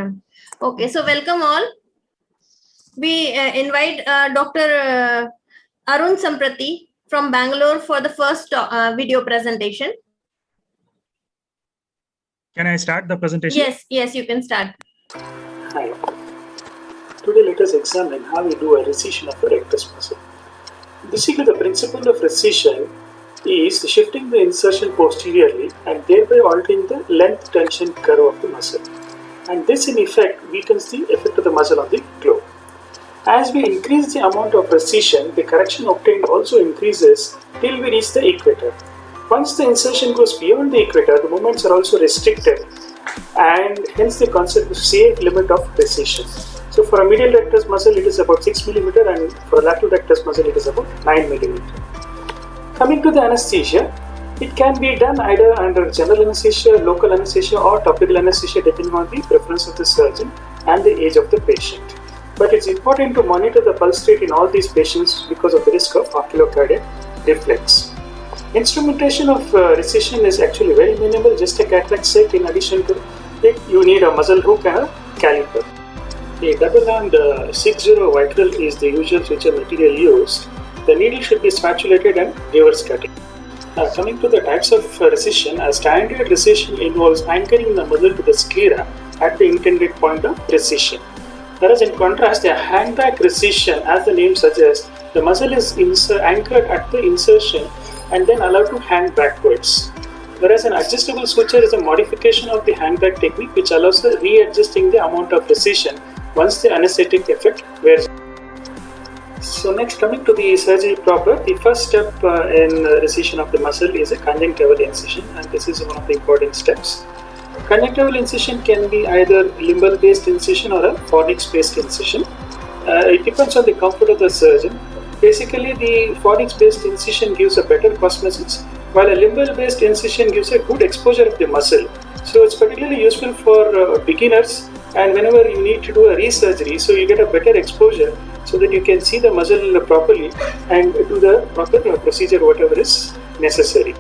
ma'am. Okay, so welcome all. We invite Dr. Arun Samprati from Bangalore for the first video presentation. Can I start the presentation? Yes, you can start. Hi. Today let us examine how we do a recession of the rectus muscle. Basically, the principle of recession is shifting the insertion posteriorly and thereby altering the length tension curve of the muscle. And this in effect weakens the effect of the muscle on the globe. As we increase the amount of recession, the correction obtained also increases till we reach the equator. Once the insertion goes beyond the equator, the movements are also restricted and hence the concept of safe limit of recession. So for a medial rectus muscle it is about 6 mm and for a lateral rectus muscle it is about 9 mm. Coming to the anesthesia, it can be done either under general anesthesia, local anesthesia or topical anesthesia depending on the preference of the surgeon and the age of the patient. But it's important to monitor the pulse rate in all these patients because of the risk of oculocardiac reflex. Instrumentation of recession is actually very minimal, just a cataract set. In addition to it, you need a muzzle hook and a caliper. A double-armed 6-0 vicryl is the usual suture material used. The needle should be spatulated and reverse cutting. Now coming to the types of recession, a standard recession involves anchoring the muzzle to the sclera at the intended point of recession. Whereas in contrast, a hangback recession, as the name suggests, the muzzle is anchored at the insertion and then allowed to hang backwards. Whereas an adjustable suture is a modification of the hangback technique which allows the readjusting the amount of recession once the anesthetic effect wears. So next, coming to the surgery proper, the first step in recession of the muscle is a conjunctival incision, and this is one of the important steps. Conjunctival incision can be either limbal based incision or a fornix based incision. It depends on the comfort of the surgeon. Basically, the fornix based incision gives a better cosmesis, while a limbal based incision gives a good exposure of the muscle. So it's particularly useful for beginners and whenever you need to do a resurgery, so you get a better exposure so that you can see the muscle properly and do the proper procedure whatever is necessary.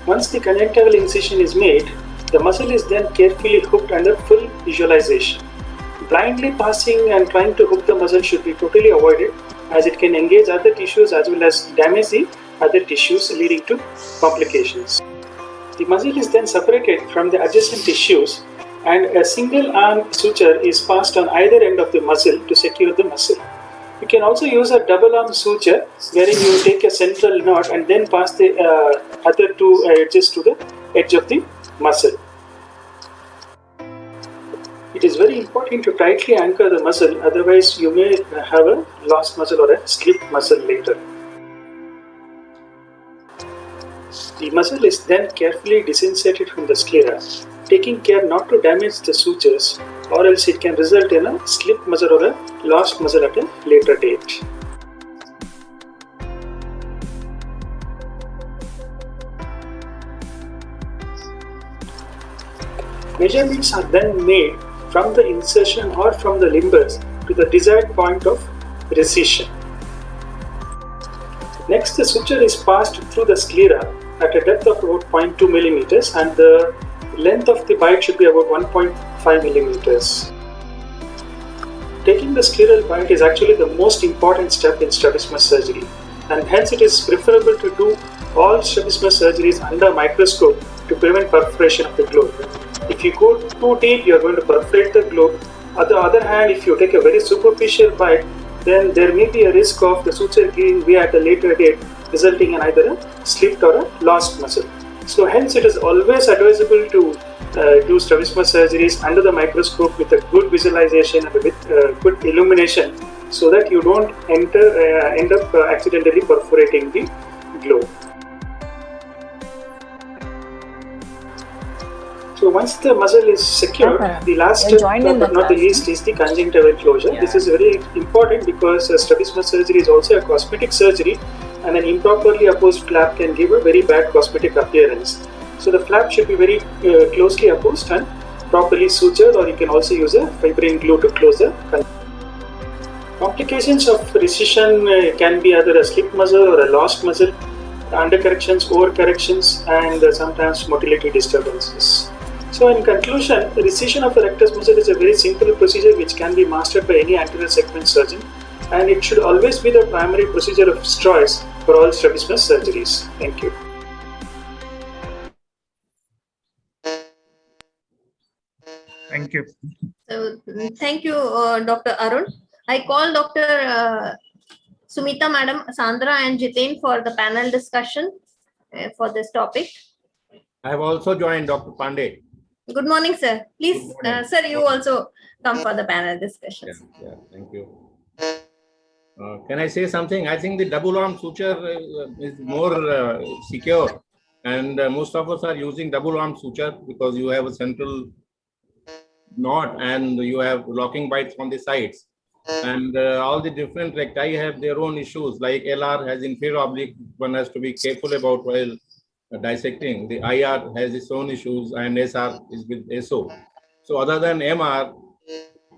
Once the conjunctival incision is made, the muscle is then carefully hooked under full visualization. Blindly passing and trying to hook the muscle should be totally avoided as it can engage other tissues as well as damage the other tissues leading to complications. The muscle is then separated from the adjacent tissues and a single arm suture is passed on either end of the muscle to secure the muscle. You can also use a double arm suture wherein you take a central knot and then pass the other two edges to the edge of the muscle. It is very important to tightly anchor the muscle, otherwise you may have a lost muscle or a slipped muscle later. The muscle is then carefully disinserted from the sclera, taking care not to damage the sutures or else it can result in a slipped muscle or a lost muscle at a later date. Measurements are then made from the insertion or from the limbus to the desired point of recession. Next, the suture is passed through the sclera at a depth of about 0.2 mm and the length of the bite should be about 1.5 mm. Taking the scleral bite is actually the most important step in strabismus surgery, and hence it is preferable to do all strabismus surgeries under microscope to prevent perforation of the globe. If you go too deep, you are going to perforate the globe. On the other hand, if you take a very superficial bite, then there may be a risk of the suture giving way at a later date, resulting in either a slipped or a lost muscle. So hence it is always advisable to do strabismus surgeries under the microscope with a good visualization and with good illumination so that you don't end up accidentally perforating the globe. So once the muscle is secured, the last step but not the least is the conjunctival closure. This is very important because strabismus surgery is also a cosmetic surgery and an improperly opposed flap can give a very bad cosmetic appearance. So the flap should be very closely opposed and properly sutured, or you can also use a fibrin glue to close the conjunctiva. Complications of recession can be either a slipped muscle or a lost muscle, undercorrections, overcorrections, and sometimes motility disturbances. So in conclusion, the recession of a rectus muscle is a very simple procedure which can be mastered by any anterior segment surgeon, and it should always be the primary procedure of choice for all strabismus surgeries. Thank you. Thank you. So, thank you, Dr. Arun. I call Dr. Sumita, Madam, Sandra, and Jitain for the panel discussion for this topic. I have also joined Dr. Pandey. Good morning, sir. Please, Good morning. sir, you also come for the panel discussion. Yeah, thank you. Can I say something? I think the double arm suture is more secure, and most of us are using double arm suture because you have a central knot and you have locking bites on the sides. And all the different recti have their own issues, like LR has inferior oblique, one has to be careful about while dissecting. The IR has its own issues, and SR is with SO. So other than MR,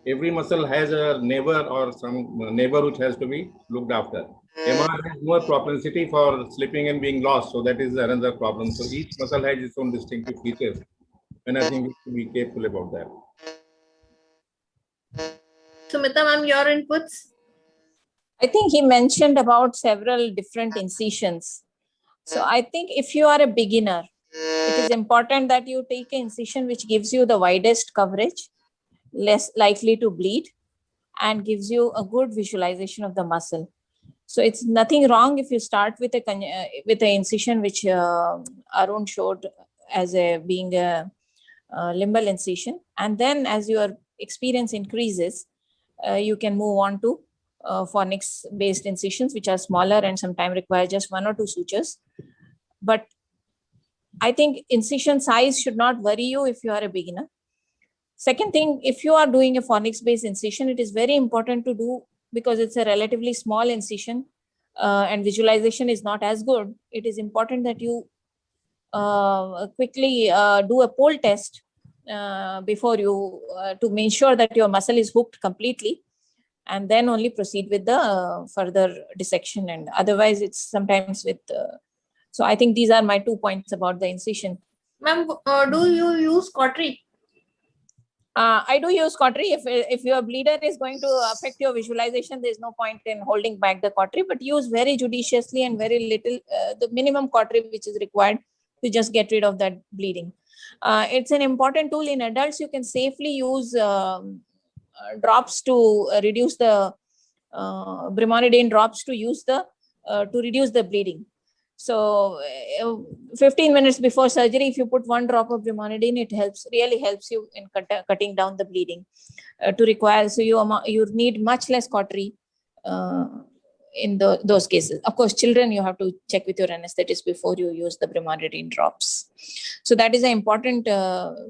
every muscle has a neighbor or some neighbor which has to be looked after. MR has more propensity for slipping and being lost, so that is another problem. So each muscle has its own distinctive features, and I think we should be careful about that. Sumita, ma'am, your inputs? I think he mentioned about several different incisions. So I think if you are a beginner, it is important that you take an incision which gives you the widest coverage, less likely to bleed, and gives you a good visualization of the muscle. So it's nothing wrong if you start with an incision which Arun showed as being a limbal incision, and then as your experience increases, you can move on to fornix based incisions, which are smaller and sometimes require just 1 or 2 sutures. But I think incision size should not worry you if you are a beginner. Second thing, if you are doing a fornix based incision, it is very important to do, because it's a relatively small incision and visualization is not as good. It is important that you quickly do a pole test before you to make sure that your muscle is hooked completely, and then only proceed with the further dissection. And otherwise it's sometimes with so I think these are my 2 points about the incision. Ma'am, do you use cautery? I do use cautery. If your bleeder is going to affect your visualization, there's no point in holding back the cautery, but use very judiciously and very little, the minimum cautery which is required to just get rid of that bleeding. It's an important tool in adults. You can safely use drops to reduce the brimonidine drops to use the to reduce the bleeding. So 15 minutes before surgery, if you put 1 drop of brimonidine, it really helps you in cutting down the bleeding. So you need much less cautery in those cases. Of course, children, you have to check with your anesthetist before you use the brimonidine drops. So that is an important,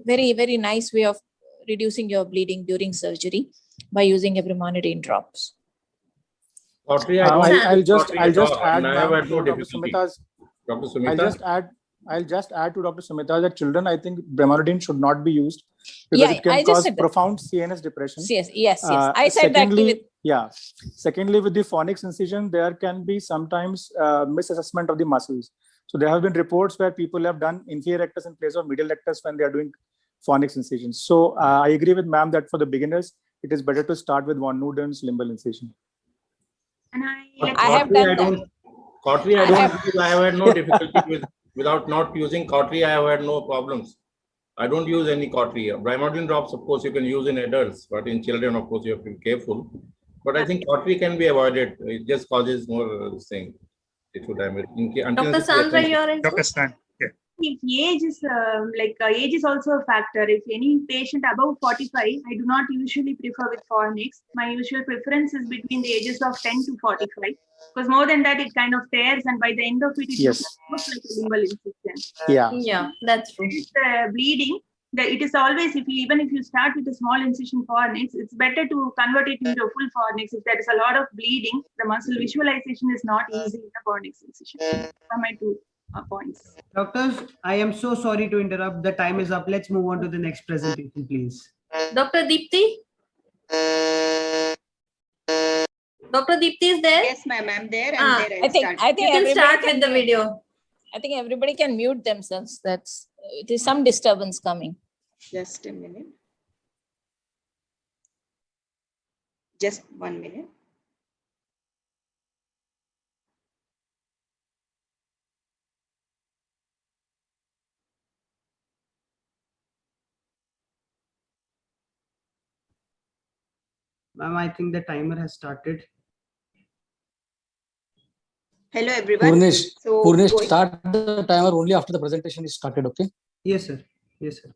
very, very nice way of reducing your bleeding during surgery by using a brimonidine drops. Cautery, I'll just add to Dr. Sumita's. I'll just add to Dr. Sumita that children, I think brimonidine should not be used because it can cause profound CNS depression. Yes. I said that. Secondly, with the fornix incision, there can be sometimes misassessment of the muscles. So there have been reports where people have done inferior rectus in place of medial rectus when they are doing fornix incisions. So I agree with ma'am that for the beginners, it is better to start with von Nuden's limbal incision. And I have done that. Cautery, I have had no difficulty without not using cautery. I have had no problems. I don't use any cautery. Brimonidine drops, of course, you can use in adults, but in children, of course, you have to be careful. But I think cautery can be avoided. It just causes more thing. It would damage. Dr. Sandra, your input? Dr. Stan. if age is age is also a factor. If any patient above 45, I do not usually prefer with fornix. My usual preference is between the ages of 10 to 45, because more than that it kind of tears, and by the end of it, it looks like a limbal incision. Yeah, that's true. It's bleeding. It is always, even if you start with a small incision fornix, it's better to convert it into a full fornix. If there is a lot of bleeding, the muscle visualization is not easy in a fornix incision. Those are my 2 points. Doctors, I am so sorry to interrupt. The time is up. Let's move on to the next presentation, please. Dr. Deepti? Dr. Deepti is there? Yes, ma'am, I'm there. I think you can start with the video. I think everybody can mute themselves. There's some disturbance coming. Just a minute. Just 1 minute. Ma'am, I think the timer has started. Hello, everyone. Purnesh, So, Purnesh, going- start the timer only after the presentation is started, okay? Yes, sir. Yes, sir.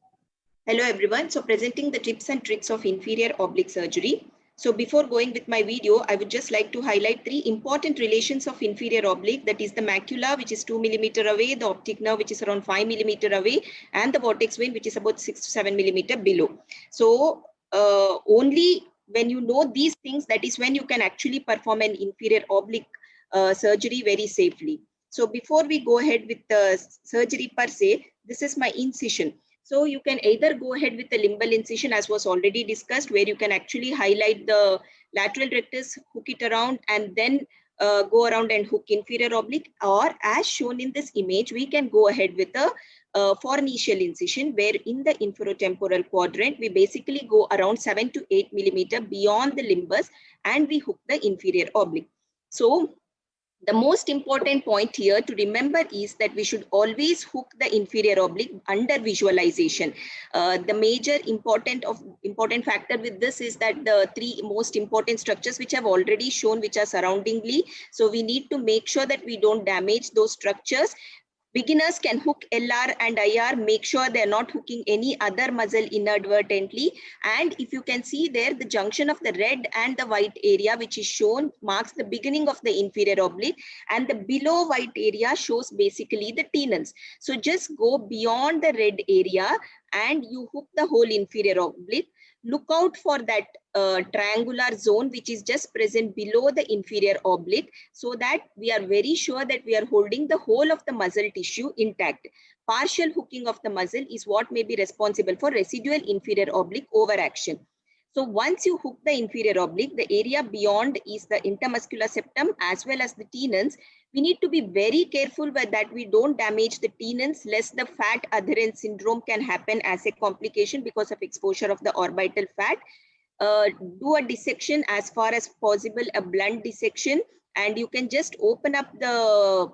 Hello, everyone. So presenting the tips and tricks of inferior oblique surgery. So before going with my video, I would just like to highlight 3 important relations of inferior oblique. That is the macula, which is 2 millimeter away, the optic nerve, which is around 5 millimeter away, and the vortex vein, which is about 6 to 7 millimeter below. So only when you know these things, that is when you can actually perform an inferior oblique surgery very safely. So before we go ahead with the surgery per se, this is my incision. So you can either go ahead with the limbal incision, as was already discussed, where you can actually highlight the lateral rectus, hook it around, and then go around and hook inferior oblique. Or as shown in this image, we can go ahead with a fornicial incision, where in the inferotemporal quadrant, we basically go around 7 to 8 millimeter beyond the limbus, and we hook the inferior oblique. So the most important point here to remember is that we should always hook the inferior oblique under visualization. The major important factor with this is that the 3 most important structures which I've already shown, which are surroundingly. So we need to make sure that we don't damage those structures. Beginners can hook LR and IR, make sure they're not hooking any other muscle inadvertently. And if you can see there, the junction of the red and the white area, which is shown, marks the beginning of the inferior oblique, and the below white area shows basically the tenons. So just go beyond the red area and you hook the whole inferior oblique. Look out for that triangular zone which is just present below the inferior oblique, so that we are very sure that we are holding the whole of the muscle tissue intact. Partial hooking of the muscle is what may be responsible for residual inferior oblique overaction. So once you hook the inferior oblique, the area beyond is the intermuscular septum as well as the tenons. We need to be very careful with that we don't damage the tenons, lest the fat adherence syndrome can happen as a complication because of exposure of the orbital fat. Do a dissection as far as possible, a blunt dissection, and you can just open up the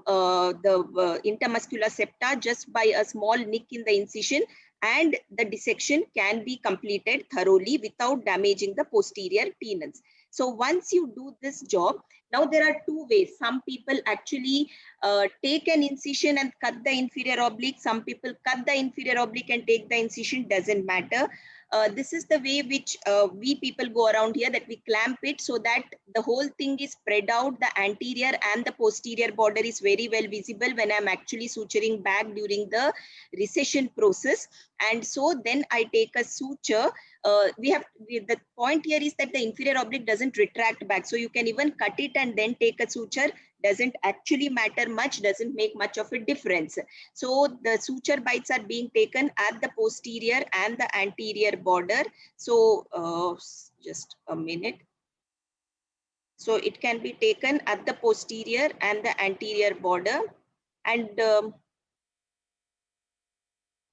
intermuscular septa just by a small nick in the incision, and the dissection can be completed thoroughly without damaging the posterior tenons. So once you do this job, now there are 2 ways. Some people actually take an incision and cut the inferior oblique. Some people cut the inferior oblique and take the incision, doesn't matter. This is the way which we people go around here, that we clamp it so that the whole thing is spread out. The anterior and the posterior border is very well visible when I'm actually suturing back during the recession process. And so then I take a suture. The point here is that the inferior oblique doesn't retract back. So you can even cut it and then take a suture. Doesn't actually matter much, doesn't make much of a difference. So the suture bites are being taken at the posterior and the anterior border. So just a minute. So it can be taken at the posterior and the anterior border. And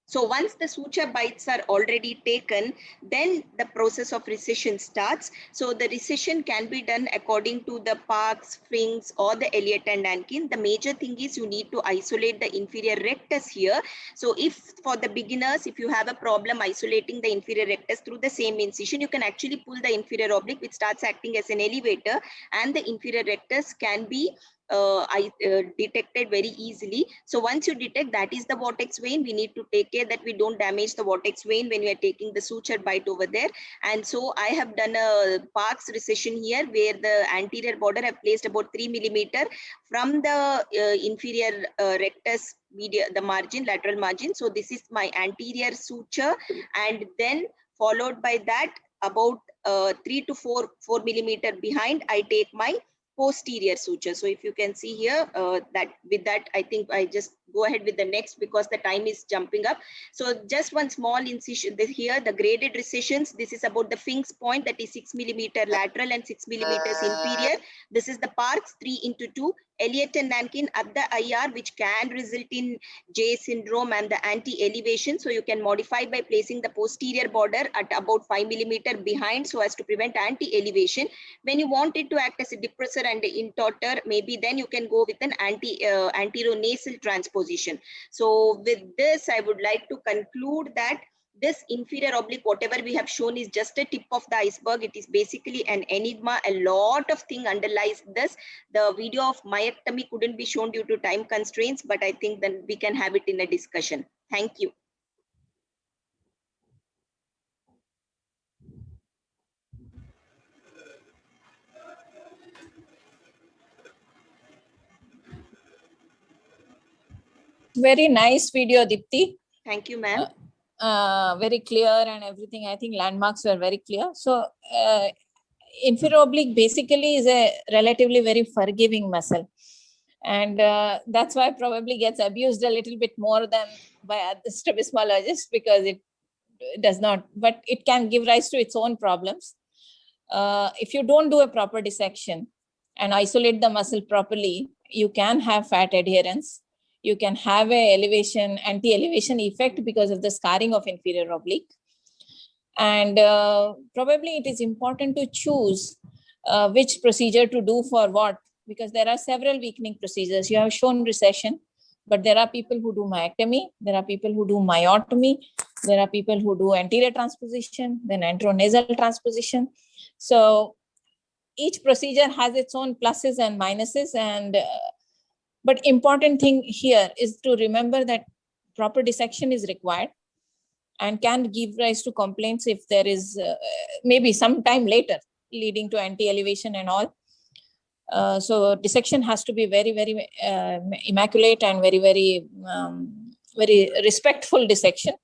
so once the suture bites are already taken, then the process of recession starts. So the recession can be done according to the Parkes, Finks, or the Elliott and Ankin. The major thing is you need to isolate the inferior rectus here. So if for the beginners, if you have a problem isolating the inferior rectus through the same incision, you can actually pull the inferior oblique, which starts acting as an elevator, and the inferior rectus can be detected very easily. So once you detect that is the vortex vein, we need to take care that we don't damage the vortex vein when we are taking the suture bite over there. And so I have done a Parkes recession here, where the anterior border I have placed about 3 millimeter from the inferior rectus the margin, lateral margin. So this is my anterior suture, and then followed by that about 3 to 4 millimeter behind, I take my posterior suture. So if you can see here, that with that, I think I just go ahead with the next because the time is jumping up. So just one small incision here, the graded recessions. This is about the Fink's point, that is 6 millimeter lateral and 6 millimeters inferior. This is the Parkes 3:2, Elliott and Nankin at the IR, which can result in J syndrome and the anti-elevation. So you can modify by placing the posterior border at about 5 millimeter behind so as to prevent anti-elevation. When you want it to act as a depressor and intorter, maybe then you can go with an anteronasal transposition. So with this, I would like to conclude that this inferior oblique, whatever we have shown, is just a tip of the iceberg. It is basically an enigma. A lot of things underlies this. The video of myectomy couldn't be shown due to time constraints, but I think then we can have it in a discussion. Thank you. Very nice video, Dipti. Thank you, ma'am. Very clear and everything. I think landmarks were very clear. So inferior oblique basically is a relatively very forgiving muscle. And that's why probably gets abused a little bit more than by the strabismologists, because it does not, but it can give rise to its own problems. If you don't do a proper dissection and isolate the muscle properly, you can have fat adherence. You can have a elevation, anti-elevation effect because of the scarring of inferior oblique. And probably it is important to choose which procedure to do for what, because there are several weakening procedures. You have shown recession, but there are people who do myectomy, there are people who do myotomy, there are people who do anterior transposition, then antronasal transposition. So each procedure has its own pluses and minuses, and but important thing here is to remember that proper dissection is required and can give rise to complaints if there is maybe some time later leading to anti-elevation and all. So dissection has to be very, very immaculate and very, very, very respectful dissection.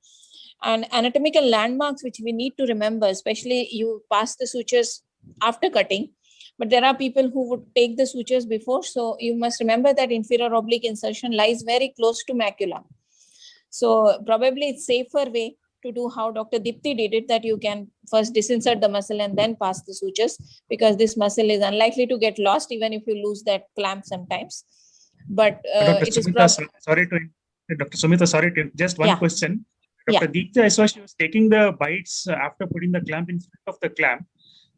And anatomical landmarks, which we need to remember, especially you pass the sutures after cutting, but there are people who would take the sutures before. So you must remember that inferior oblique insertion lies very close to macula. So probably it's safer way to do how Dr. Dipti did it, that you can first disinsert the muscle and then pass the sutures, because this muscle is unlikely to get lost even if you lose that clamp sometimes. But Dr. it is Sumita, Dr. Sumita, sorry to just one question. Dr. Deepti, I saw she was taking the bites after putting the clamp in front of the clamp.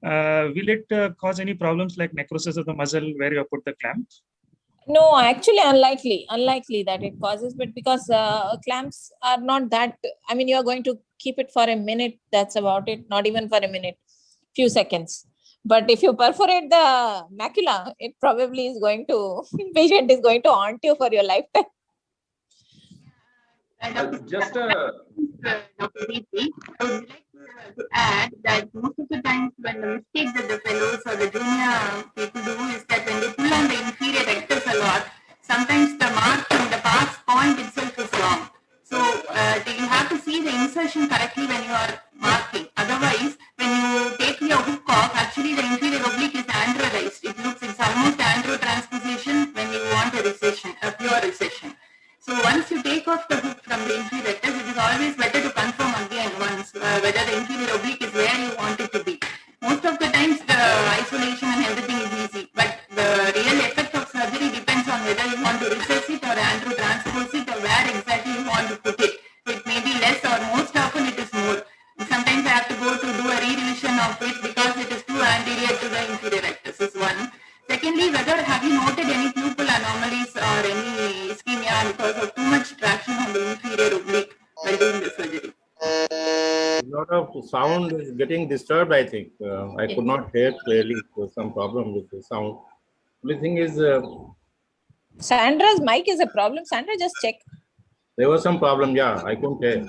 Will it cause any problems like necrosis of the muscle where you have put the clamp? No, actually unlikely that it causes, but because clamps are not that, I mean, you're going to keep it for a minute, that's about it, not even for a minute, few seconds. But if you perforate the macula, it probably is going to, patient is going to haunt you for your lifetime. Just Dr. Deepti, I would like to add that most of the times when the mistake that the fellows or the junior people do is that when they pull on the inferior rectus a lot, sometimes the mark from the Parkes point itself is wrong. So you have to see the insertion correctly when you are marking. Otherwise, when you take your hook off, actually the inferior oblique is androized. It's almost androtransposition when you want a recession, a pure recession. So once you take off the hook from the inferior rectus, it is always better to confirm again once whether the inferior oblique is where you want it to be. Most of the times the isolation and everything is easy, but the real effect of surgery depends on whether you want to recess it or androtranspose it or where exactly you want to put it. So it may be less, or most often it is more. Sometimes I have to go to do a re-revision of it because it is too anterior to the inferior rectus is one. Secondly, whether have you noted any pupil anomalies or any ischemia because of too much traction on the inferior oblique while doing the surgery? A lot of sound is getting disturbed, I think. I could not hear clearly. There was some problem with the sound. The thing is, Sandra's mic is a problem. Sandra, just check. there was some problem, yeah, I couldn't hear.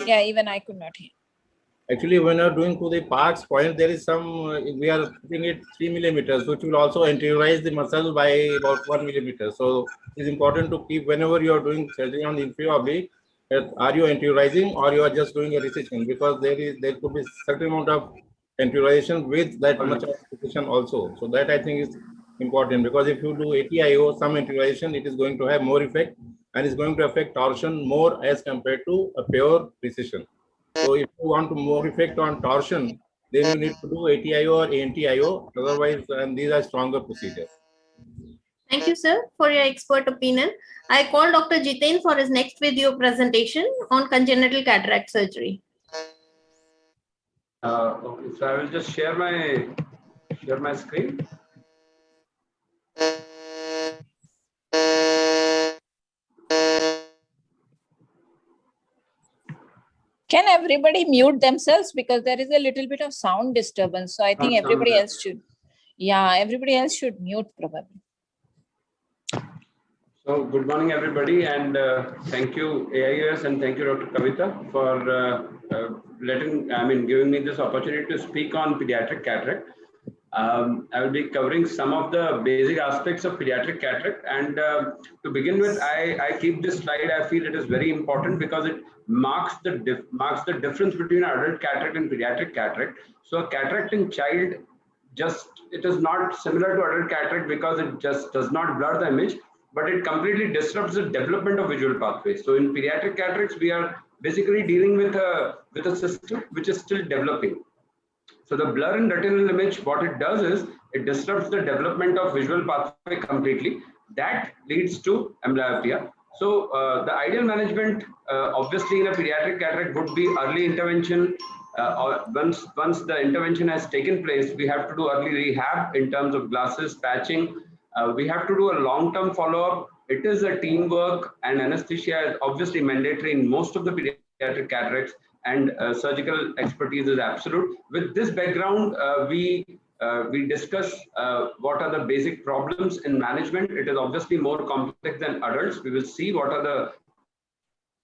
Yeah, even I could not hear. Actually, when you're doing to the Parkes point, there is some, we are putting it 3 millimeters, which will also anteriorize the muscle by about 1 millimeter. So it's important to keep, whenever you are doing surgery on the inferior oblique, are you anteriorizing or you are just doing a recession? Because there could be certain amount of anteriorization with that much of recession also. So that I think is important, because if you do ATIO, some anteriorization, it is going to have more effect and is going to affect torsion more as compared to a pure precision. So if you want to more effect on torsion, then you need to do ATIO or ANTIO. Otherwise, and these are stronger procedures. Thank you, sir, for your expert opinion. I call Dr. Jiten for his next video presentation on congenital cataract surgery. Okay, so I will just share my screen. Can everybody mute themselves, because there is a little bit of sound disturbance? So I think Not everybody sound else should. Yeah, everybody else should mute probably. So good morning, everybody, and thank you, AIOS, and thank you, Dr. Kavita, for giving me this opportunity to speak on pediatric cataract. I will be covering some of the basic aspects of pediatric cataract, and to begin with, I keep this slide. I feel it is very important because it marks the difference between adult cataract and pediatric cataract. So a cataract in child, it is not similar to adult cataract because it just does not blur the image, but it completely disrupts the development of visual pathways. So in pediatric cataracts, we are basically dealing with a system which is still developing. So the blur in retinal image, what it does is it disrupts the development of visual pathway completely. That leads to amblyopia. So the ideal management, obviously in a pediatric cataract, would be early intervention. Once the intervention has taken place, we have to do early rehab in terms of glasses, patching. We have to do a long-term follow-up. It is a teamwork, and anesthesia is obviously mandatory in most of the pediatric cataracts, and surgical expertise is absolute. With this background, we discuss what are the basic problems in management. It is obviously more complex than adults. We will see what are the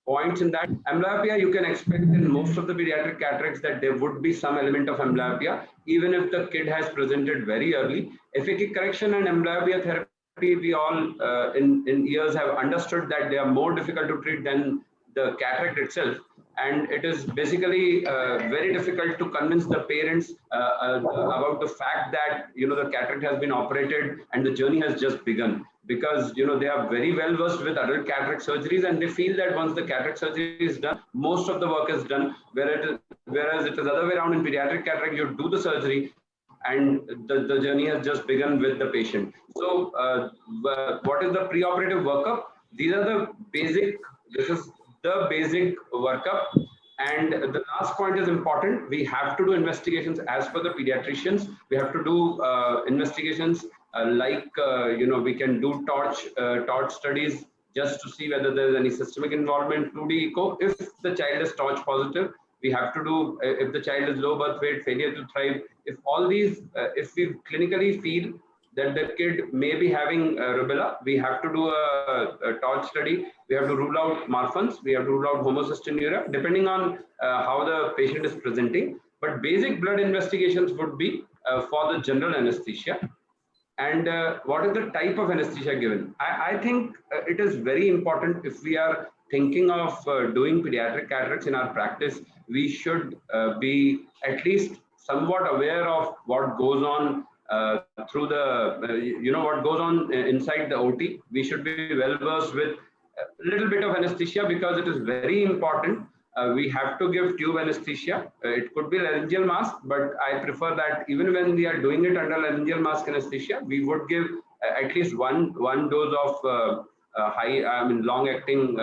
points in that. Amblyopia, you can expect in most of the pediatric cataracts that there would be some element of amblyopia, even if the kid has presented very early. Phakic correction and amblyopia therapy, we all in years have understood that they are more difficult to treat than the cataract itself. And it is basically very difficult to convince the parents about the fact that, the cataract has been operated and the journey has just begun, because, they are very well versed with adult cataract surgeries, and they feel that once the cataract surgery is done, most of the work is done, whereas it is the other way around. In pediatric cataract, you do the surgery and the journey has just begun with the patient. So what is the preoperative workup? These are the basic, this is the basic workup. And the last point is important. We have to do investigations as per the pediatricians. We have to do investigations we can do torch studies just to see whether there is any systemic involvement, 2D echo. If the child is torch positive, we have to do, if the child is low birth weight, failure to thrive. If all these, if we clinically feel that the kid may be having rubella, we have to do a torch study. We have to rule out Marfan's, we have to rule out homocystinuria, depending on how the patient is presenting. But basic blood investigations would be for the general anesthesia. And what is the type of anesthesia given? I think it is very important, if we are thinking of doing pediatric cataracts in our practice, we should be at least somewhat aware of what goes on through the, what goes on inside the OT. We should be well versed with a little bit of anesthesia, because it is very important. We have to give tube anesthesia. It could be laryngeal mask, but I prefer that even when we are doing it under laryngeal mask anesthesia, we would give at least one dose of long-acting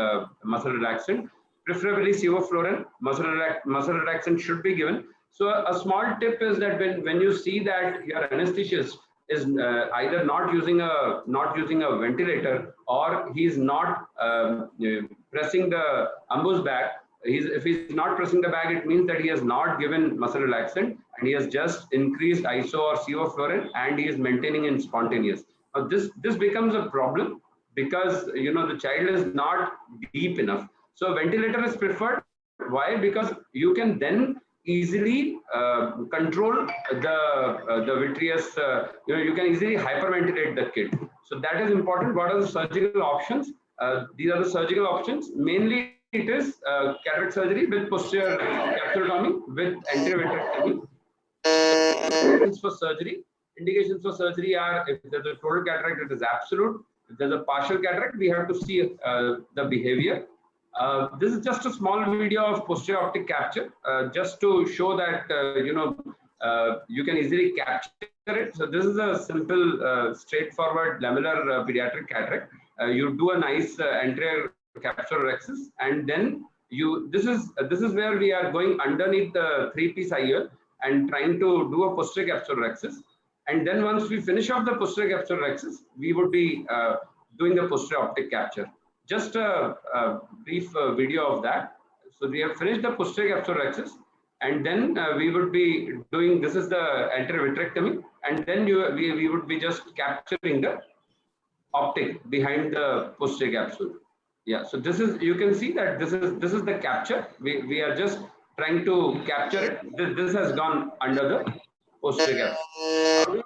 muscle relaxant, preferably sevoflurane. Muscle relaxant should be given. So a small tip is that when you see that your anesthetist is either not using a ventilator, or he's not pressing the ambus bag. If he's not pressing the bag, it means that he has not given muscle relaxant, and he has just increased iso or sevoflurane, and he is maintaining in spontaneous. Now this becomes a problem, because the child is not deep enough. So ventilator is preferred. Why? Because you can then easily control the vitreous. You can easily hyperventilate the kid. So that is important. What are the surgical options? These are the surgical options. Mainly it is cataract surgery with posterior capsulotomy with anterior vitrectomy. Indications for surgery are, if there's a total cataract, it is absolute. there's a partial cataract, we have to see the behavior. This is just a small video of posterior optic capture, just to show that, you can easily capture it. So this is a simple, straightforward lamellar pediatric cataract. You do a nice anterior capsulorhexis, and then this is where we are going underneath the 3-piece IOL and trying to do a posterior capsulorhexis. And then once we finish off the posterior capsulorhexis, we would be doing the posterior optic capture. Just a brief video of that. So we have finished the posterior capsulorhexis, and then we would be doing, this is the anterior vitrectomy, and then we would be just capturing the optic behind the posterior capsule. Yeah, so this is, you can see that this is the capture. We are just trying to capture it. This has gone under the posterior capsule.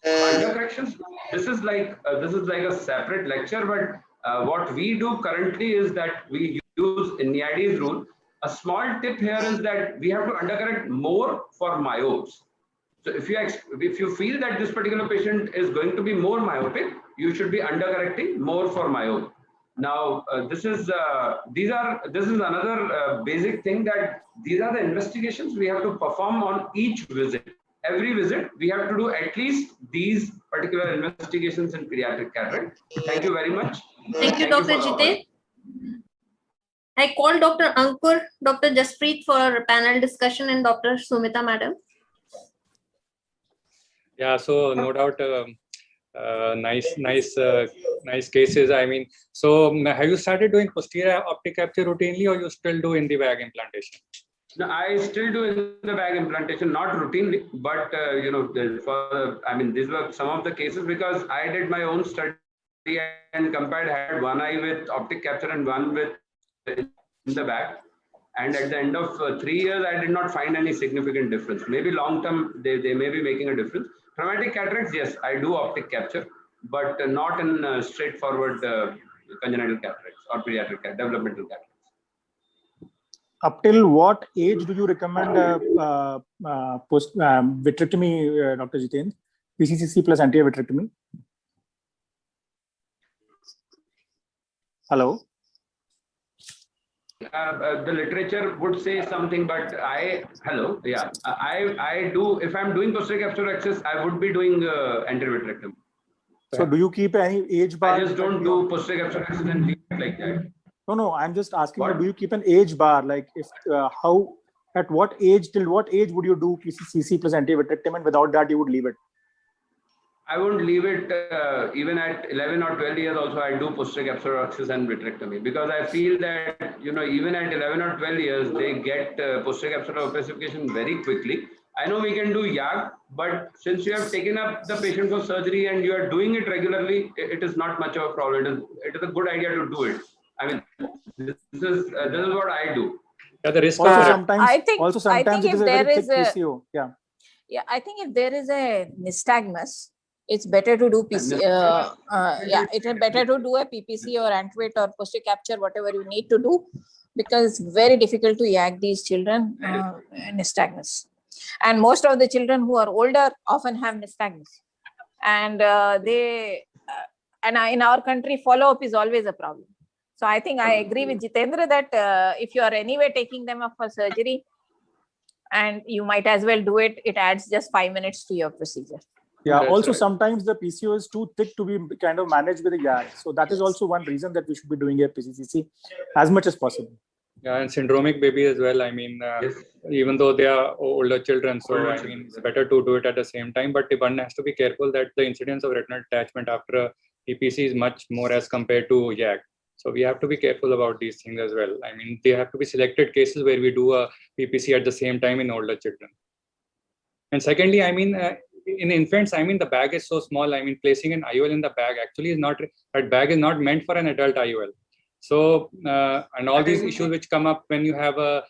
Under corrections, this is like a separate lecture, but what we do currently is that we use Niadi's rule. A small tip here is that we have to undercorrect more for myopes. So if you feel that this particular patient is going to be more myopic, you should be undercorrecting more for myope. Now, this is another basic thing, that these are the investigations we have to perform on each visit. Every visit, we have to do at least these particular investigations in pediatric cataract. Thank you very much. Thank you, Dr. Jiten. I call Dr. Ankur, Dr. Jaspreet for panel discussion, and Dr. Sumita madam. Yeah, so no doubt, nice cases. I mean, so have you started doing posterior optic capture routinely, or you still do in the bag implantation? No, I still do in the bag implantation, not routinely, but these were some of the cases because I did my own study and compared, had one eye with optic capture and one with in the bag. And at the end of 3 years, I did not find any significant difference. Maybe long term, they may be making a difference. Traumatic cataracts, yes, I do optic capture, but not in straightforward congenital cataracts or pediatric developmental cataracts. Up till what age do you recommend post vitrectomy, Dr. Jiten? PCCC plus anterior vitrectomy? Hello? The literature would say something, but I do, if I'm doing posterior capsulorhexis, I would be doing anterior vitrectomy. So do you keep any age bar? I just don't do posterior capsulorhexis and leave it like that. No, I'm just asking you, do you keep an age bar? Like if at what age, till what age would you do PCCC plus anterior vitrectomy, and without that you would leave it? I won't leave it even at 11 or 12 years also. I do posterior capsulorhexis and vitrectomy because I feel that, even at 11 or 12 years, they get posterior capsular opacification very quickly. I know we can do YAG, but since you have taken up the patient for surgery and you are doing it regularly, it is not much of a problem. It is a good idea to do it. I mean, this is what I do. Yeah, the risk also I sometimes think it is if a there very is thick a PCO. Yeah, I think if there is a nystagmus, it's better to do PC. It is better to do a PPC or antivit or posterior capture, whatever you need to do, because it's very difficult to YAG these children nystagmus. And most of the children who are older often have nystagmus, and in our country, follow-up is always a problem. So I think I agree with Jitendra that if you are anyway taking them up for surgery, and you might as well do it, it adds just 5 minutes to your procedure. Yeah, That's also right. sometimes the PCO is too thick to be kind of managed with a YAG. So that is also one reason that we should be doing a PCCC as much as possible. Yeah, and syndromic baby as well. I mean, even though they are older children, so I mean, it's better to do it at the same time. But one has to be careful that the incidence of retinal detachment after a PPC is much more as compared to YAG. So we have to be careful about these things as well. I mean, they have to be selected cases where we do a PPC at the same time in older children. And secondly, I mean, in infants, I mean, the bag is so small. I mean, placing an IOL in the bag actually is not, that bag is not meant for an adult IOL. So, and all these issues which come up when you have a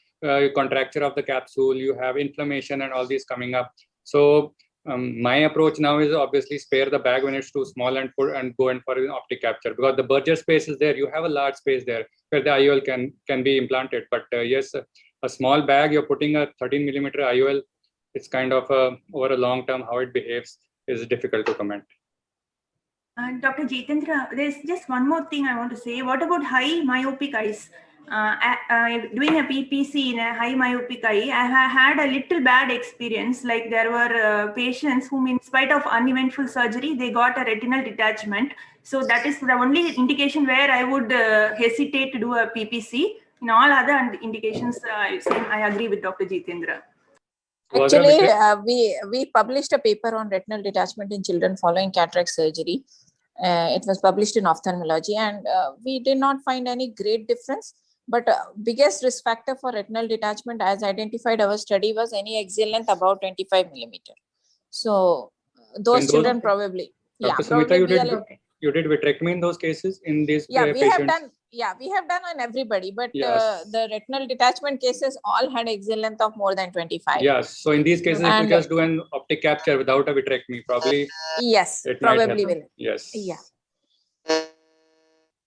contracture of the capsule, you have inflammation and all these coming up. So my approach now is obviously spare the bag when it's too small and go in for an optic capture, because the Berger space is there. You have a large space there where the IOL can be implanted. But yes, a small bag, you're putting a 13mm IOL, it's kind of over a long term, how it behaves is difficult to comment. Dr. Jitendra, there's just one more thing I want to say. What about high myopic eyes? Doing a PPC in a high myopic eye, I have had a little bad experience. Like there were patients whom, in spite of uneventful surgery, they got a retinal detachment. So that is the only indication where I would hesitate to do a PPC. In all other indications, I agree with Dr. Jitendra. Actually, we published a paper on retinal detachment in children following cataract surgery. It was published in Ophthalmology, and we did not find any great difference. But biggest risk factor for retinal detachment, as identified our study, was any axial length about 25 millimeter. So those children probably, Dr. Sumita, you did vitrectomy in those cases in these patients? We have done on everybody, but the retinal detachment cases all had axial length of more than 25. Yes. So in these cases, if you just do an optic capture without a vitrectomy, probably. Yes, probably will. Yes. Yeah.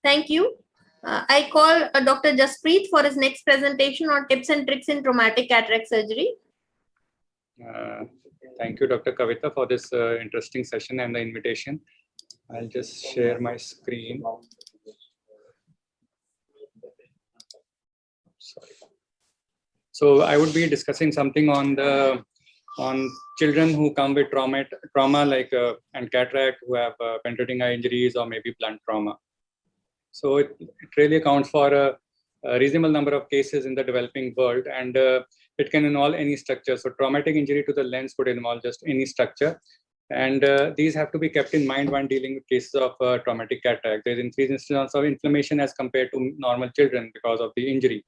Thank you. I call Dr. Jaspreet for his next presentation on tips and tricks in traumatic cataract surgery. Thank you, Dr. Kavita, for this interesting session and the invitation. I'll just share my screen. Sorry. So I would be discussing something on children who come with trauma like and cataract, who have penetrating eye injuries or maybe blunt trauma. So it really accounts for a reasonable number of cases in the developing world, and it can involve any structure. So traumatic injury to the lens could involve just any structure. And these have to be kept in mind when dealing with cases of traumatic cataract. There's increased incidence of inflammation as compared to normal children because of the injury.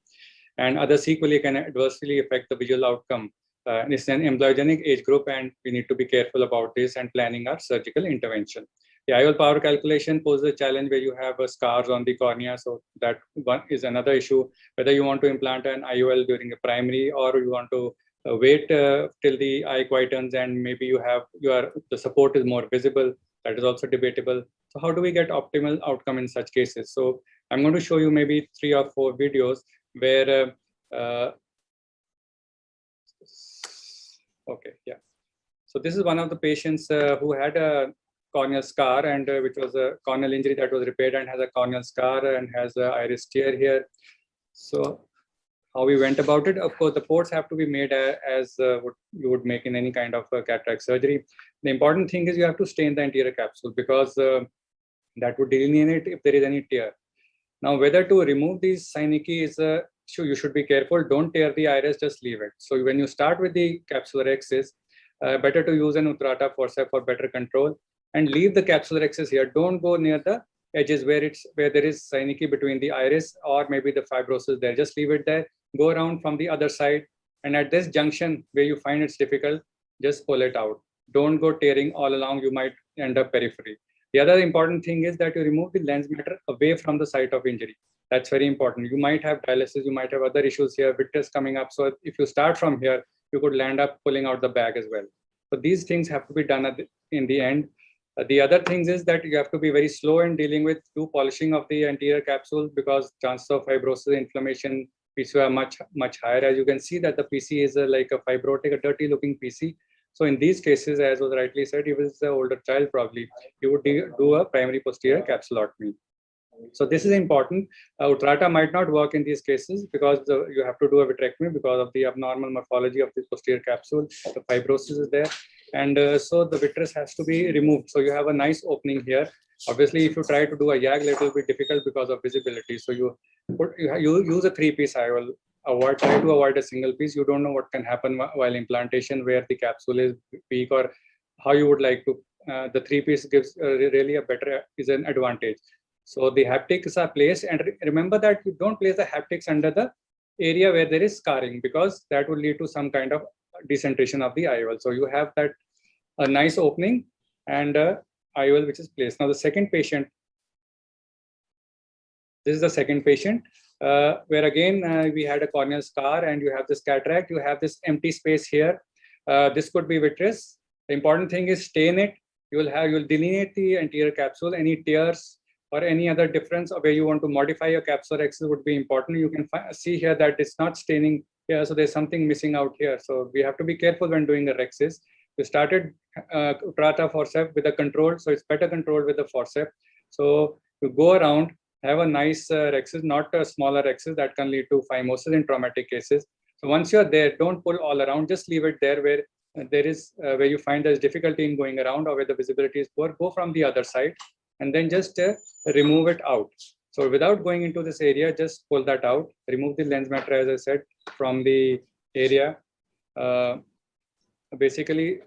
And others equally can adversely affect the visual outcome. It's an embryogenic age group, and we need to be careful about this and planning our surgical intervention. The IOL power calculation poses a challenge where you have scars on the cornea. So that one is another issue, whether you want to implant an IOL during a primary or you want to wait till the eye quietens and maybe the support is more visible. That is also debatable. So how do we get optimal outcome in such cases? So I'm going to show you maybe 3 or 4 videos where okay, yeah. So this is one of the patients who had a corneal scar, and which was a corneal injury that was repaired and has a corneal scar and has an iris tear here. So how we went about it, of course, the ports have to be made as what you would make in any kind of cataract surgery. The important thing is you have to stain the anterior capsule, because that would delineate if there is any tear. Now, whether to remove these synechia is you should be careful. Don't tear the iris, just leave it. So when you start with the capsular axis, better to use an Uttarata forceps for better control, and leave the capsular axis here. Don't go near the edges where there is synechia between the iris or maybe the fibrosis there. Just leave it there. Go around from the other side, and at this junction where you find it's difficult, just pull it out. Don't go tearing all along. You might end up periphery. The other important thing is that you remove the lens matter away from the site of injury. That's very important. You might have dialysis, you might have other issues here, vitreous coming up. So if you start from here, you could land up pulling out the bag as well. So these things have to be done in the end. The other things is that you have to be very slow in dealing with polishing of the anterior capsule, because chances of fibrosis, inflammation, PCO are much higher. As you can see that the PC is like a fibrotic, a dirty looking PC. So in these cases, as was rightly said, if it's an older child, probably you would do a primary posterior capsulotomy. So this is important. Uttarata might not work in these cases because you have to do a vitrectomy because of the abnormal morphology of the posterior capsule. The fibrosis is there, and so the vitreous has to be removed. So you have a nice opening here. Obviously, if you try to do a YAG, it will be difficult because of visibility. So you use a 3-piece IOL. Try to avoid a single piece. You don't know what can happen while implantation, where the capsule is weak or how you would like to. The 3-piece gives really is an advantage. So the haptics are placed, and remember that you don't place the haptics under the area where there is scarring, because that will lead to some kind of decentration of the IOL. So you have a nice opening and IOL which is placed. Now the second patient, this is the second patient where again we had a corneal scar and you have this cataract, you have this empty space here. This could be vitreous. The important thing is stain it. You'll delineate the anterior capsule. Any tears or any other difference where you want to modify your capsular axis would be important. You can see here that it's not staining here, so there's something missing out here. So we have to be careful when doing the rexis. We started Trata forceps with a control, so it's better controlled with the forceps. So you go around, have a nice rhexis, not a smaller rhexis that can lead to phimosis in traumatic cases. So once you're there, don't pull all around, just leave it there where there is where you find there's difficulty in going around or where the visibility is poor. Go from the other side and then just remove it out. So without going into this area, just pull that out, remove the lens matter, as I said, from the area, basically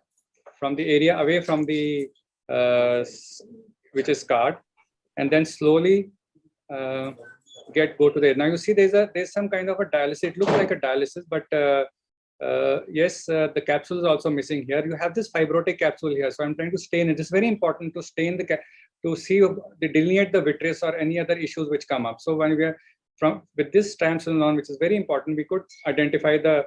from the area away from the, which is scarred, and then slowly go to there. Now you see there's some kind of a dialysis. It looks like a dialysis, but yes, the capsule is also missing here. You have this fibrotic capsule here. So I'm trying to stain it. It's very important to stain to see, delineate the vitreous or any other issues which come up. So when we are with this triamcinolone, which is very important, we could identify the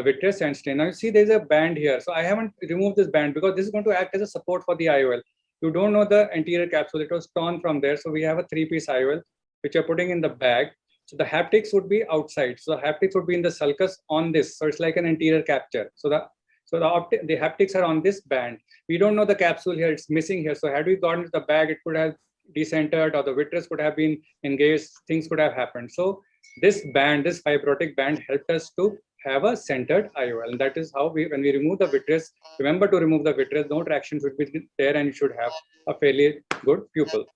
vitreous and stain. Now you see there's a band here. So I haven't removed this band because this is going to act as a support for the IOL. You don't know the anterior capsule. It was torn from there. So we have a 3-piece IOL, which you're putting in the bag. So the haptics would be outside. So the haptics would be in the sulcus on this. So it's like an anterior capture. So the haptics are on this band. We don't know the capsule here. It's missing here. So had we gotten to the bag, it could have decentered or the vitreous could have been engaged. Things could have happened. So this band, this fibrotic band, helped us to have a centered IOL. And that is how when we remove the vitreous, remember to remove the vitreous. No traction should be there, and you should have a fairly good pupil.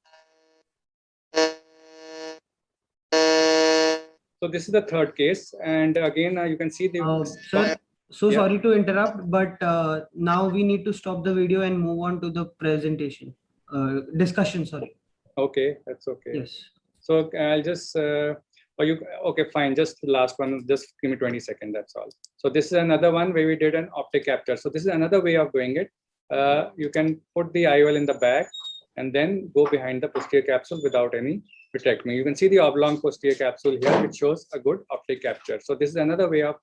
So this is the third case, and again you can see the. Sir, sorry to interrupt, but now we need to stop the video and move on to the presentation discussion. Sorry. Okay, that's okay. Yes. So I'll just. Okay, fine. Just the last one. Just give me 20 seconds. That's all. So this is another one where we did an optic capture. So this is another way of doing it. You can put the IOL in the bag and then go behind the posterior capsule without any vitrectomy. You can see the oblong posterior capsule here, which shows a good optic capture. So this is another way of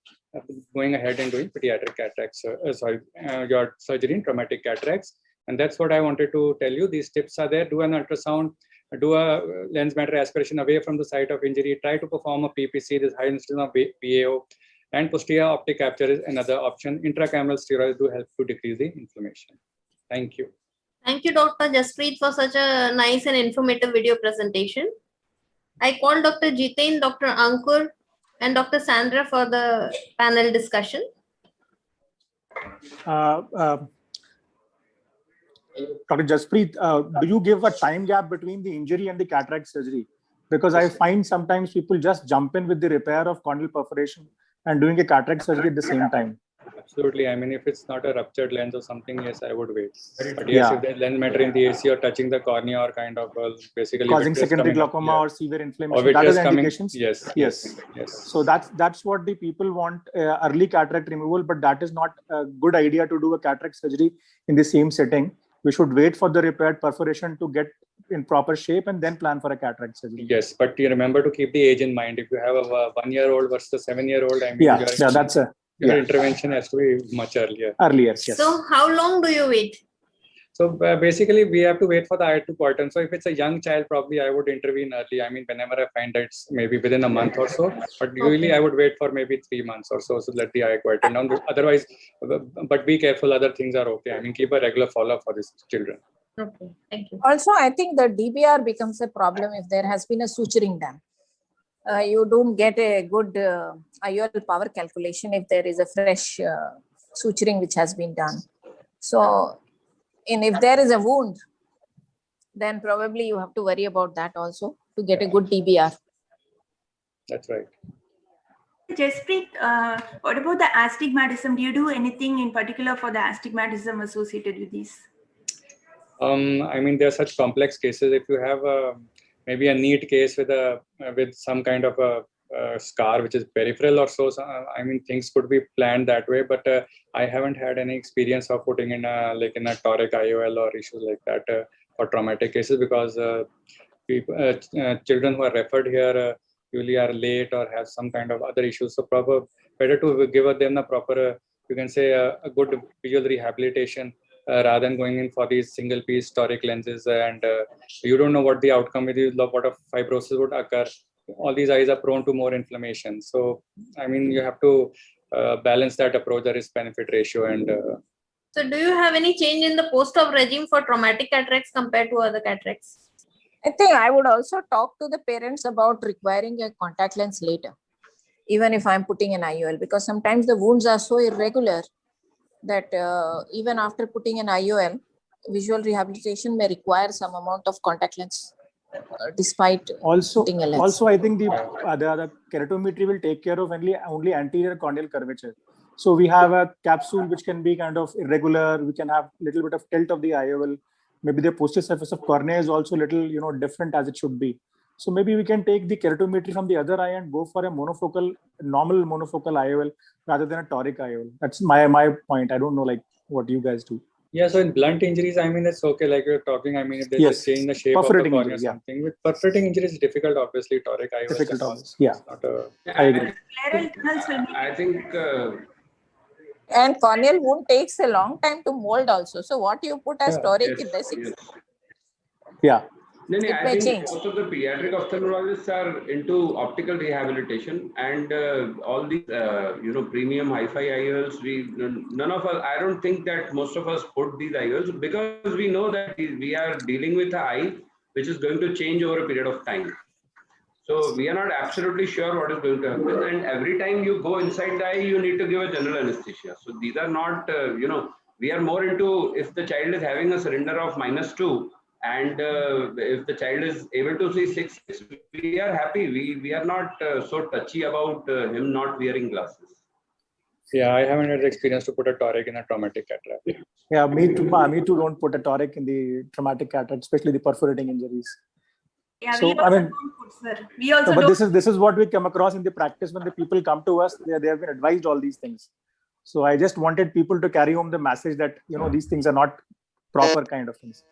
going ahead and doing pediatric cataracts. Your surgery in traumatic cataracts. And that's what I wanted to tell you. These tips are there. Do an ultrasound. Do a lens matter aspiration away from the site of injury. Try to perform a PPC. This high incidence of BAO. And posterior optic capture is another option. Intracameral steroids do help to decrease the inflammation. Thank you. Thank you, Dr. Jaspreet, for such a nice and informative video presentation. I called Dr. Jiten, Dr. Ankur, and Dr. Sandra for the panel discussion. Dr. Jaspreet, do you give a time gap between the injury and the cataract surgery? Because I find sometimes people just jump in with the repair of corneal perforation and doing a cataract surgery at the same time. Absolutely. I mean, if it's not a ruptured lens or something, yes, I would wait. But yes, if there's lens matter in the AC or touching the cornea or kind of basically causing secondary glaucoma or severe inflammation, that is indications. Yes. So that's what the people want, early cataract removal, but that is not a good idea to do a cataract surgery in the same setting. We should wait for the repaired perforation to get in proper shape and then plan for a cataract surgery. Yes, but you remember to keep the age in mind. If you have a 1-year-old versus a 7-year-old, I mean, that's a your intervention has to be much earlier. Yes. So how long do you wait? So basically, we have to wait for the eye to quieten. So if it's a young child, probably I would intervene early. I mean, whenever I find that it's maybe within a month or so. But usually I would wait for maybe 3 months or so let the eye quieten down. Otherwise, but be careful. Other things are okay. I mean, keep a regular follow-up for these children. Okay, thank you. Also, I think the DBR becomes a problem if there has been a suturing done. You don't get a good IOL power calculation if there is a fresh suturing which has been done. So, if there is a wound, then probably you have to worry about that also to get a good DBR. That's right. Jaspreet, what about the astigmatism? Do you do anything in particular for the astigmatism associated with these? I mean, there are such complex cases. If you have maybe a neat case with some kind of a scar which is peripheral or so, I mean, things could be planned that way. But I haven't had any experience of putting in a toric IOL or issues like that for traumatic cases, because children who are referred here usually are late or have some kind of other issues. So better to give them a proper, you can say a good visual rehabilitation rather than going in for these single piece toric lenses, and you don't know what the outcome is, what of fibrosis would occur. All these eyes are prone to more inflammation. So, I mean, you have to balance that approach, the risk benefit ratio, and So do you have any change in the post-op regime for traumatic cataracts compared to other cataracts? I think I would also talk to the parents about requiring a contact lens later, even if I'm putting an IOL, because sometimes the wounds are so irregular that even after putting an IOL, visual rehabilitation may require some amount of contact lens despite putting a lens. Also, I think the keratometry will take care of only anterior corneal curvature. So we have a capsule which can be kind of irregular. We can have a little bit of tilt of the IOL. Maybe the posterior surface of cornea is also a little, different as it should be. So maybe we can take the keratometry from the other eye and go for a normal monofocal IOL rather than a toric IOL. That's my point. I don't know what you guys do. Yeah, so in blunt injuries, I mean, it's okay. Like we're talking, I mean, if there's a change in the shape of the cornea or something. With perforating injuries, it's difficult, obviously. Toric IOL. Difficult, obviously. Yeah. I agree. I think. And corneal wound takes a long time to mold also. So what you put as toric in the 6. Yeah. I think most of the pediatric ophthalmologists are into optical rehabilitation, and all these, premium hi-fi IOLs. None of us. I don't think that most of us put these IOLs because we know that we are dealing with an eye which is going to change over a period of time. So we are not absolutely sure what is going to happen, and every time you go inside the eye, you need to give a general anesthesia. So these are not, we are more into if the child is having a surrender of -2. And if the child is able to see 6, we are happy. We are not so touchy about him not wearing glasses. Yeah, I haven't had the experience to put a toric in a traumatic cataract. Yeah, me too. Me too. Don't put a toric in the traumatic cataract, especially the perforating injuries. Yeah, so we also don't put, sir. We also but don't. this is what we come across in the practice when the people come to us. They have been advised all these things. So I just wanted people to carry home the message that these things are not proper kind of things.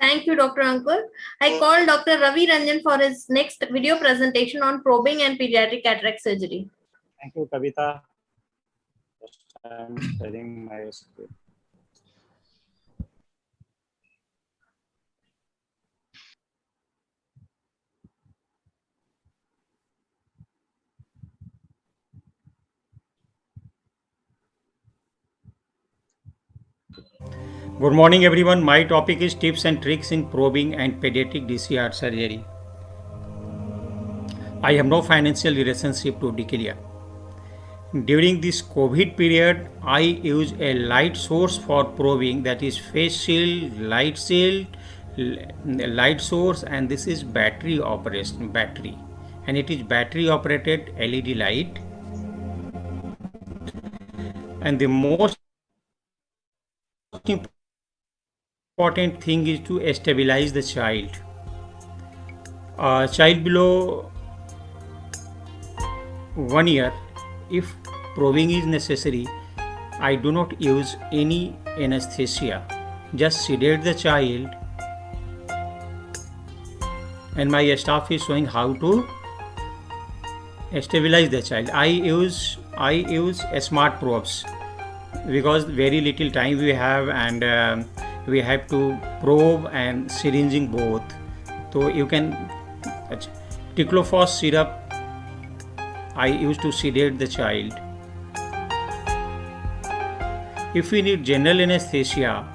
Thank you, Dr. Ankur. I called Dr. Ravi Ranjan for his next video presentation on probing and pediatric cataract surgery. Thank you, Kavita. I'm sharing my screen. Good morning, everyone. My topic is tips and tricks in probing and pediatric DCR surgery. I have no financial relationship to Dikilia. During this COVID period, I use a light source for probing, that is face shield, light source, and this is battery, and it is battery operated LED light. And the most important thing is to stabilize the child. Child below 1 year, if probing is necessary, I do not use any anesthesia. Just sedate the child, and my staff is showing how to stabilize the child. I use smart probes because very little time we have, and we have to probe and syringing both. So you can Ticlofos syrup I use to sedate the child. If we need general anesthesia,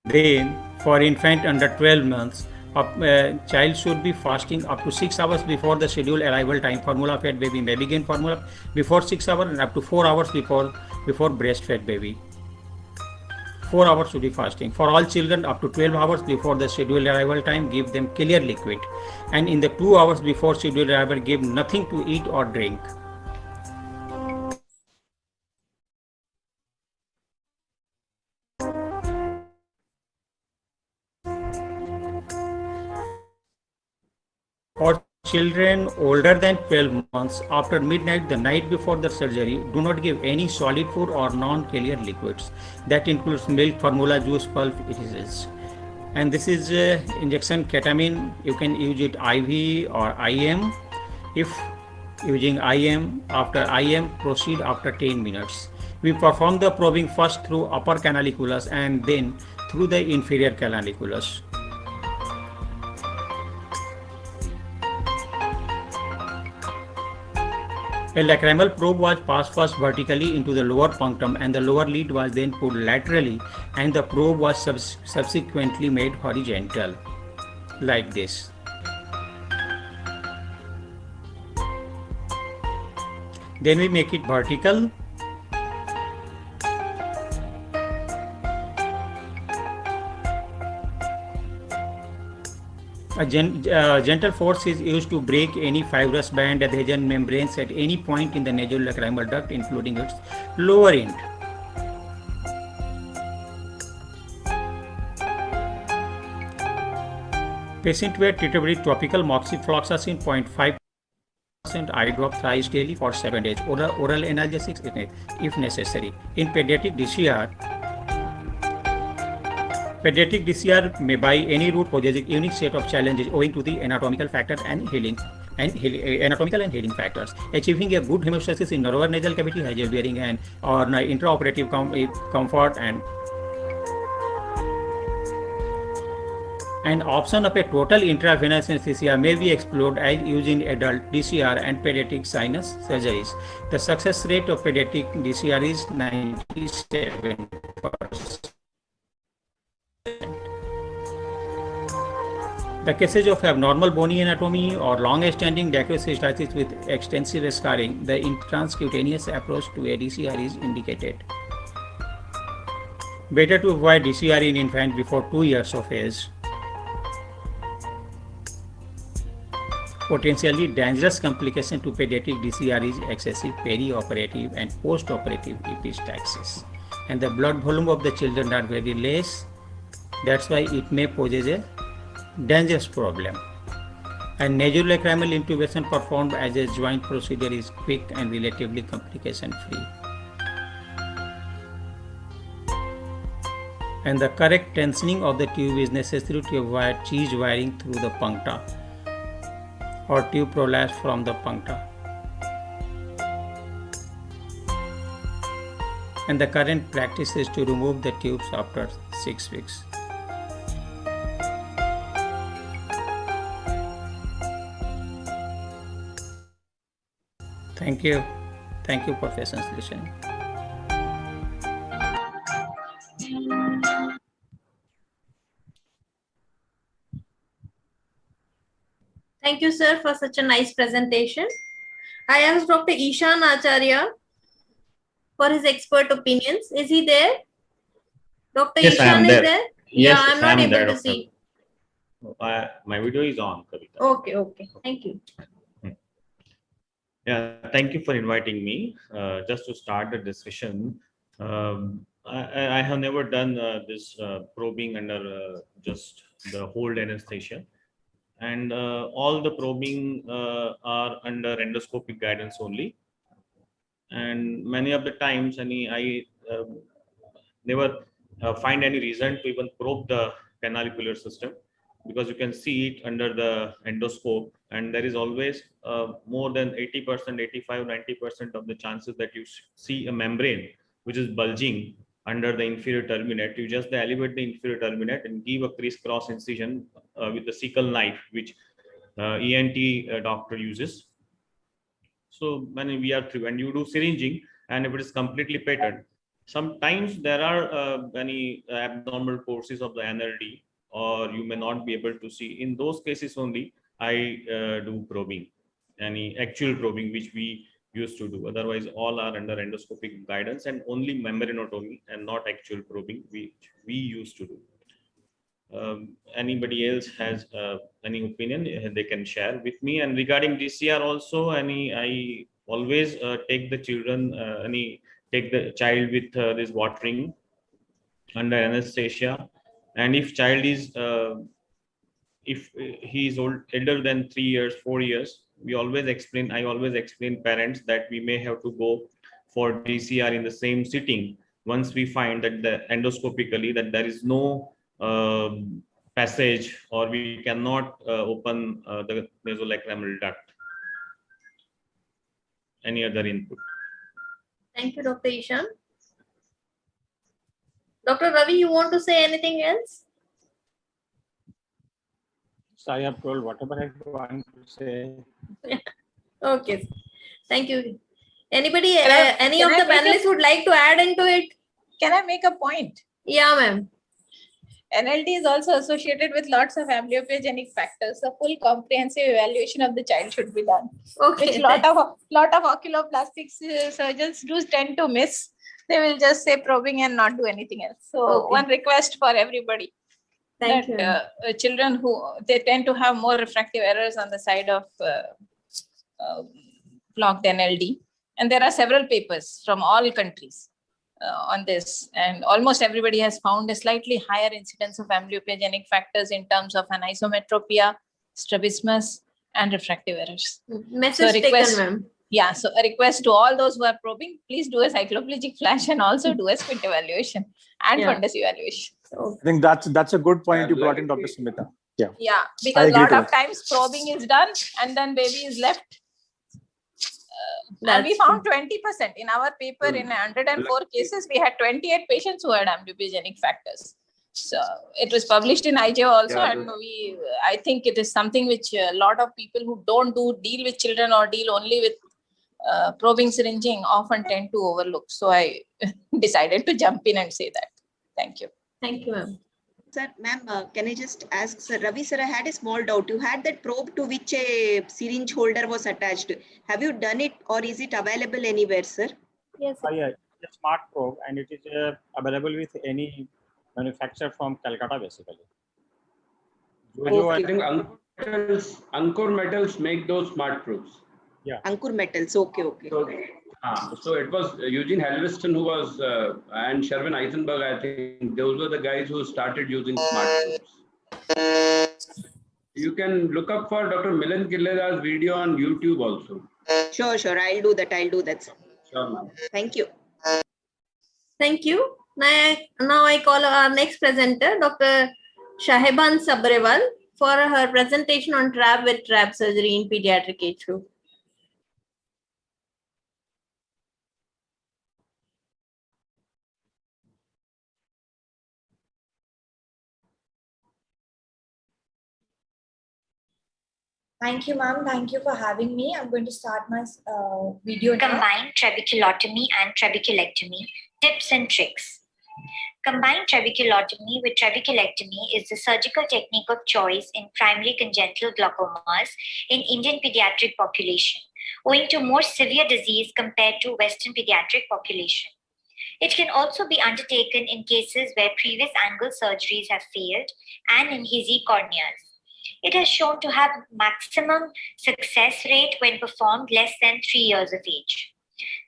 then for infant under 12 months, child should be fasting up to 6 hours before the scheduled arrival time. Formula fed baby may begin formula before 6 hours and up to 4 hours before breastfed baby. 4 hours should be fasting. For all children up to 12 hours before the scheduled arrival time, give them clear liquid. And in the 2 hours before scheduled arrival, give nothing to eat or drink. For children older than 12 months, after midnight, the night before the surgery, do not give any solid food or non-clear liquids. That includes milk, formula, juice, pulp, etc. And this is injection ketamine. You can use it IV or IM. If using IM, after IM, proceed after 10 minutes. We perform the probing first through upper canaliculus and then through the inferior canaliculus. A lacrimal probe was passed first vertically into the lower punctum and the lower lead was then put laterally and the probe was subsequently made horizontal like this. Then we make it vertical. A gentle force is used to break any fibrous band adhesion membranes at any point in the nasolacrimal duct, including its lower end. Patients were treated with topical moxifloxacin 0.5% eye drop thrice daily for 7 days. Oral analgesics if necessary. In pediatric DCR may by any route poses a unique set of challenges owing to the anatomical factor and anatomical and healing factors. Achieving a good hemostasis in lower nasal cavity has a bearing on intraoperative comfort An option of a total intravenous anesthesia may be explored as used in adult DCR and pediatric sinus surgeries. The success rate of pediatric DCR is 97%. The cases of abnormal bony anatomy or long-standing dacryocystitis with extensive scarring, the transcutaneous approach to a DCR is indicated. Better to avoid DCR in infant before 2 years of age. Potentially dangerous complication to pediatric DCR is excessive perioperative and post-operative epistaxis. And the blood volume of the children are very less. That's why it may pose a dangerous problem. And nasolacrimal intubation performed as a joint procedure is quick and relatively complication-free. And the correct tensioning of the tube is necessary to avoid cheese wiring through the puncta or tube prolapse from the puncta. And the current practice is to remove the tubes after 6 weeks. Thank you. Thank you for patience listening. Thank you, sir, for such a nice presentation. I asked Dr. Ishan Acharya for his expert opinions. Is he there? Dr. Yes, Ishan is there? Yes, Yeah, I'm not able to Doctor. see. My video is on, Kavita. Okay. Thank you. Yeah, thank you for inviting me. Just to start the discussion, I have never done this probing under just the hold anesthesia. And all the probing are under endoscopic guidance only. And many of the times, I never find any reason to even probe the canalicular system, because you can see it under the endoscope, and there is always more than 80%, 85, 90% of the chances that you see a membrane which is bulging under the inferior terminate. You just elevate the inferior terminate and give a crisscross incision with the sickle knife, which ENT doctor uses. So when you do syringing, and if it is completely patent, sometimes there are many abnormal courses of the NLD, or you may not be able to see. In those cases only, I do probing, any actual probing which we used to do. Otherwise, all are under endoscopic guidance and only membranotomy and not actual probing which we used to do. Anybody else has any opinion, they can share with me. And regarding DCR also, I always take the children, take the child with this watering under anesthesia. And if child is, if he is elder than 3 years, 4 years, I always explain parents that we may have to go for DCR in the same sitting once we find that endoscopically that there is no passage, or we cannot open the nasolacrimal duct. Any other input? Thank you, Dr. Ishan. Dr. Ravi, you want to say anything else? So I have told whatever I want to say. Okay. Thank you. Anybody, Can any of I the make a- panelists would like to add into it? Can I make a point? Yeah, ma'am. NLD is also associated with lots of amblyopia-genic factors. A full comprehensive evaluation of the child should be done. Okay. Which lot of oculoplastic surgeons do tend to miss. They will just say probing and not do anything else. So Okay. one request for everybody. Thank that you. Children they tend to have more refractive errors on the side of blocked NLD. And there are several papers from all countries on this, and almost everybody has found a slightly higher incidence of amblyopia-genic factors in terms of anisometropia, strabismus, and refractive errors. Message taken, ma'am. Yeah, so a request to all those who are probing, please do a cycloplegic flash and also do a squint evaluation and Yeah. fundus evaluation. I think that's a good point you brought in, Dr. Sumita. Yeah. Yeah, I because a agree lot to of times probing is done and then baby is left. And we That's found 20% in our paper. In 104 cases, we had 28 patients who had amblyopia-genic factors. So it was published in IJO also, Yeah, and I think it is something which a lot of people who don't deal with children or deal only with probing syringing often tend to overlook. So I decided to jump in and say that. Thank you. Thank you, ma'am. Sir, ma'am, can I just ask, sir, Ravi sir, I had a small doubt. You had that probe to which a syringe holder was attached. Have you done it or is it available anywhere, sir? Yes. Yeah, it's a smart probe and it is available with any manufacturer from Calcutta basically. I think Ankur Metals make those smart probes. Yeah. Ankur Metals, okay. So it was Eugene Halveston who was, and Sherwin Eisenberg, I think those were the guys who started using smart probes. You can look up for Dr. Milan Killera's video on YouTube also. Sure. I'll do that. Sir. Sure, ma'am. Thank you. Thank you. Now I call our next presenter, Dr. Shahiban Sabrewal, for her presentation on trab with trab surgery in pediatric age group. Thank you, ma'am. Thank you for having me. I'm going to start my video now. Combined trabeculotomy and trabeculectomy, tips and tricks. Combined trabeculotomy with trabeculectomy is the surgical technique of choice in primary congenital glaucomas in Indian pediatric population, owing to more severe disease compared to Western pediatric population. It can also be undertaken in cases where previous angle surgeries have failed and in hazy corneas. It has shown to have maximum success rate when performed less than 3 years of age.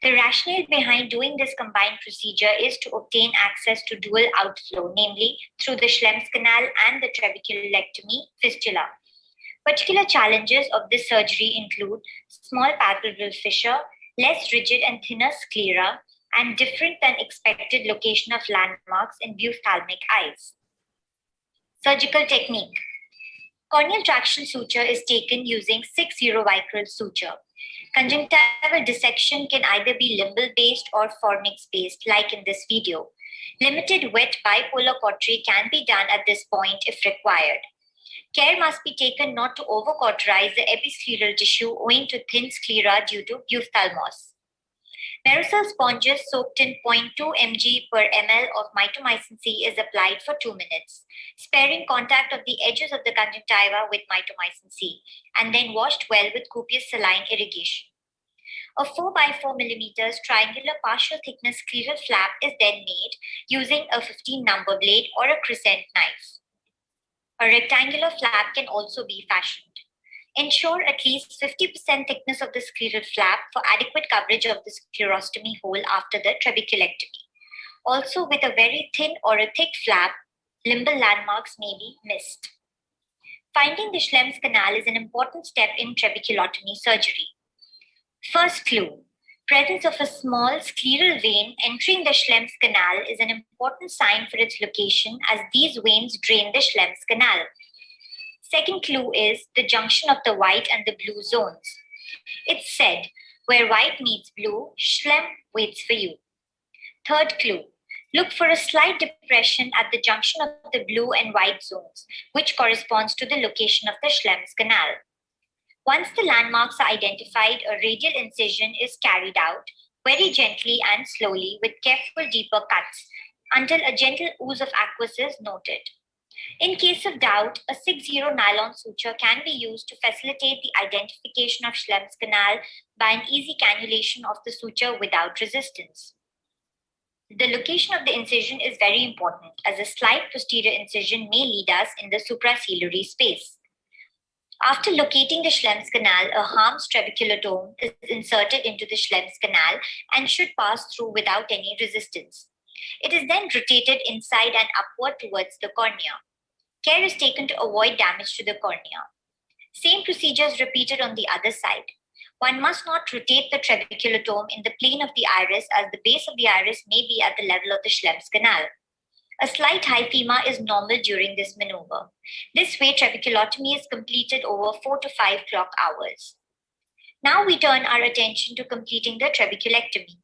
The rationale behind doing this combined procedure is to obtain access to dual outflow, namely through the Schlemm's canal and the trabeculectomy fistula. Particular challenges of this surgery include small palpebral fissure, less rigid and thinner sclera, and different than expected location of landmarks in ophthalmic eyes. Surgical technique. Corneal traction suture is taken using 6 vicryl suture. Conjunctival dissection can either be limbal-based or fornix-based, like in this video. Limited wet bipolar cautery can be done at this point if required. Care must be taken not to over-cauterize the episcleral tissue owing to thin sclera due to ophthalmos. Merocel sponges soaked in 0.2 mg per ml of mitomycin C is applied for 2 minutes, sparing contact of the edges of the conjunctiva with mitomycin C, and then washed well with copious saline irrigation. A 4 by 4 millimeters triangular partial thickness scleral flap is then made using a 15 number blade or a crescent knife. A rectangular flap can also be fashioned. Ensure at least 50% thickness of the scleral flap for adequate coverage of the sclerostomy hole after the trabeculectomy. Also, with a very thin or a thick flap, limbal landmarks may be missed. Finding the Schlemm's canal is an important step in trabeculotomy surgery. First clue. Presence of a small scleral vein entering the Schlemm's canal is an important sign for its location, as these veins drain the Schlemm's canal. Second clue is the junction of the white and the blue zones. It's said, where white meets blue, Schlemm waits for you. Third clue, look for a slight depression at the junction of the blue and white zones, which corresponds to the location of the Schlemm's canal. Once the landmarks are identified, a radial incision is carried out very gently and slowly with careful deeper cuts until a gentle ooze of aqueous is noted. In case of doubt, a 6-0 nylon suture can be used to facilitate the identification of Schlemm's canal by an easy cannulation of the suture without resistance. The location of the incision is very important, as a slight posterior incision may lead us in the supraciliary space. After locating the Schlemm's canal, a Harm's trabeculotome is inserted into the Schlemm's canal and should pass through without any resistance. It is then rotated inside and upward towards the cornea. Care is taken to avoid damage to the cornea. Same procedure is repeated on the other side. One must not rotate the trabeculotome in the plane of the iris, as the base of the iris may be at the level of the Schlemm's canal. A slight hyphema is normal during this maneuver. This way, trabeculotomy is completed over 4 to 5 clock hours. Now we turn our attention to completing the trabeculectomy.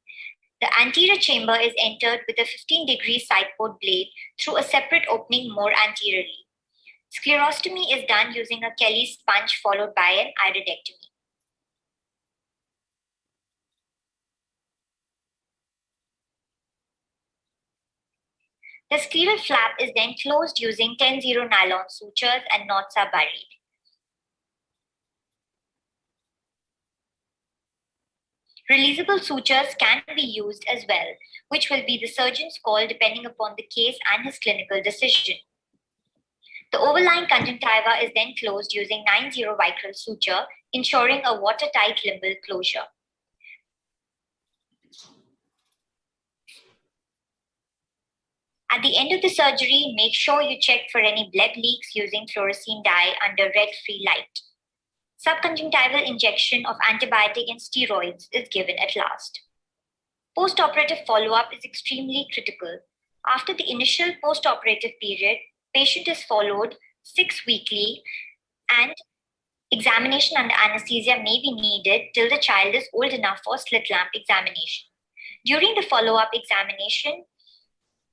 The anterior chamber is entered with a 15-degree side port blade through a separate opening more anteriorly. Sclerostomy is done using a Kelly sponge followed by an iridectomy. The scleral flap is then closed using 10-0 nylon sutures and knots are buried. Releasable sutures can be used as well, which will be the surgeon's call depending upon the case and his clinical decision. The overlying conjunctiva is then closed using 9-0 vicryl suture, ensuring a watertight limbal closure. At the end of the surgery, make sure you check for any blood leaks using fluorescein dye under red-free light. Subconjunctival injection of antibiotic and steroids is given at last. Post-operative follow-up is extremely critical. After the initial post-operative period, patient is followed 6 weekly and examination under anesthesia may be needed till the child is old enough for slit lamp examination. During the follow-up examination,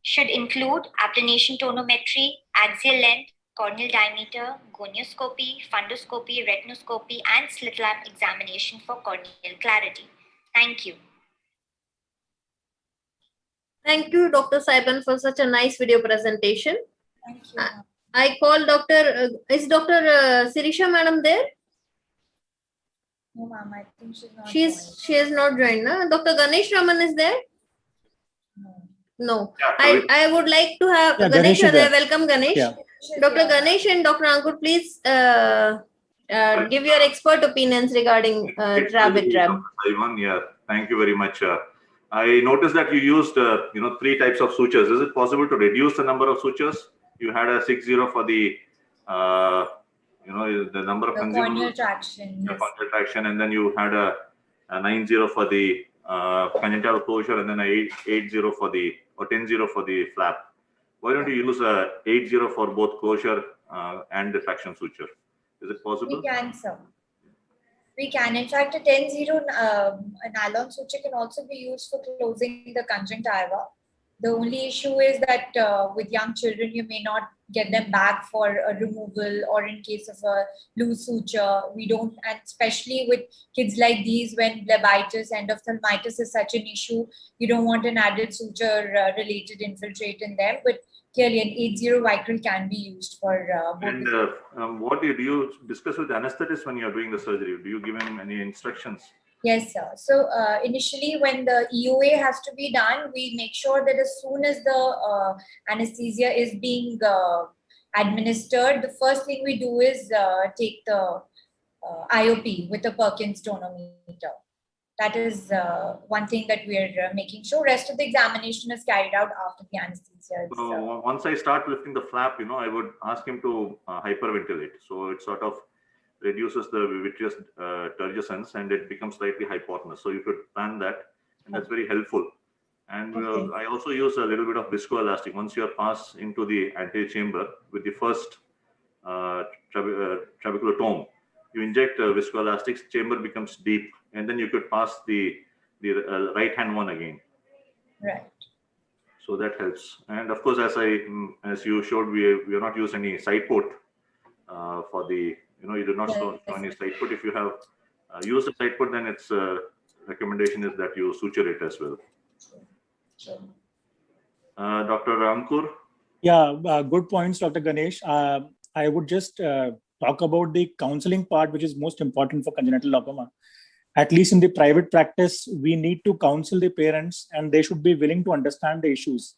should include applanation tonometry, axial length, corneal diameter, gonioscopy, fundoscopy, retinoscopy, and slit lamp examination for corneal clarity. Thank you. Thank you, Dr. Saiban, for such a nice video presentation. Thank you. I call is Dr. Sirisha madam there? No, ma'am, I think she's not. She has not joined. No? Dr. Ganesh Raman is there? No. I would like to have Ganesh is there. Welcome, Ganesh. Yeah. Dr. Ganesh and Dr. Ankur, please give your expert opinions regarding rabbit trap. Yeah, thank you very much. I noticed that you used 3 types of sutures. Is it possible to reduce the number of sutures? You had a 6-0 for the the number of corneal traction. Yes. Corneal traction, and then you had a 9-0 for the conjunctival closure, and then a 8-0 for the 10-0 for the flap. Why don't you use a 8-0 for both closure and the traction suture? Is it possible? We can, sir. We can. In fact, a 10-0 nylon suture can also be used for closing the conjunctiva. The only issue is that with young children, you may not get them back for a removal, or in case of a loose suture, we don't, and especially with kids like these, when blebitis, endophthalmitis is such an issue, you don't want an added suture related infiltrate in them. But clearly, an 8-0 vicryl can be used for both. And what do you discuss with the anesthetist when you are doing the surgery? Do you give him any instructions? Yes, sir. So initially, when the EOA has to be done, we make sure that as soon as the anesthesia is being administered, the first thing we do is take the IOP with a Perkins tonometer. That is one thing that we are making sure. Rest of the examination is carried out after the anesthesia. So once I start lifting the flap, I would ask him to hyperventilate. So it sort of reduces the vitreous turgescence and it becomes slightly hypotenuse. So you could plan that, and that's very helpful. And I also use a little bit of viscoelastic. Once you are passed into the anterior chamber with the first trabeculotome, you inject viscoelastics, chamber becomes deep, and then you could pass the right hand one again. Right. So that helps. And of course, as you showed, we have not used any side port for the you did not show any side put. If you have used a side put, then its recommendation is that you suture it as well. Dr. Ankur? Yeah, good points, Dr. Ganesh. I would just talk about the counseling part, which is most important for congenital glaucoma. At least in the private practice, we need to counsel the parents and they should be willing to understand the issues.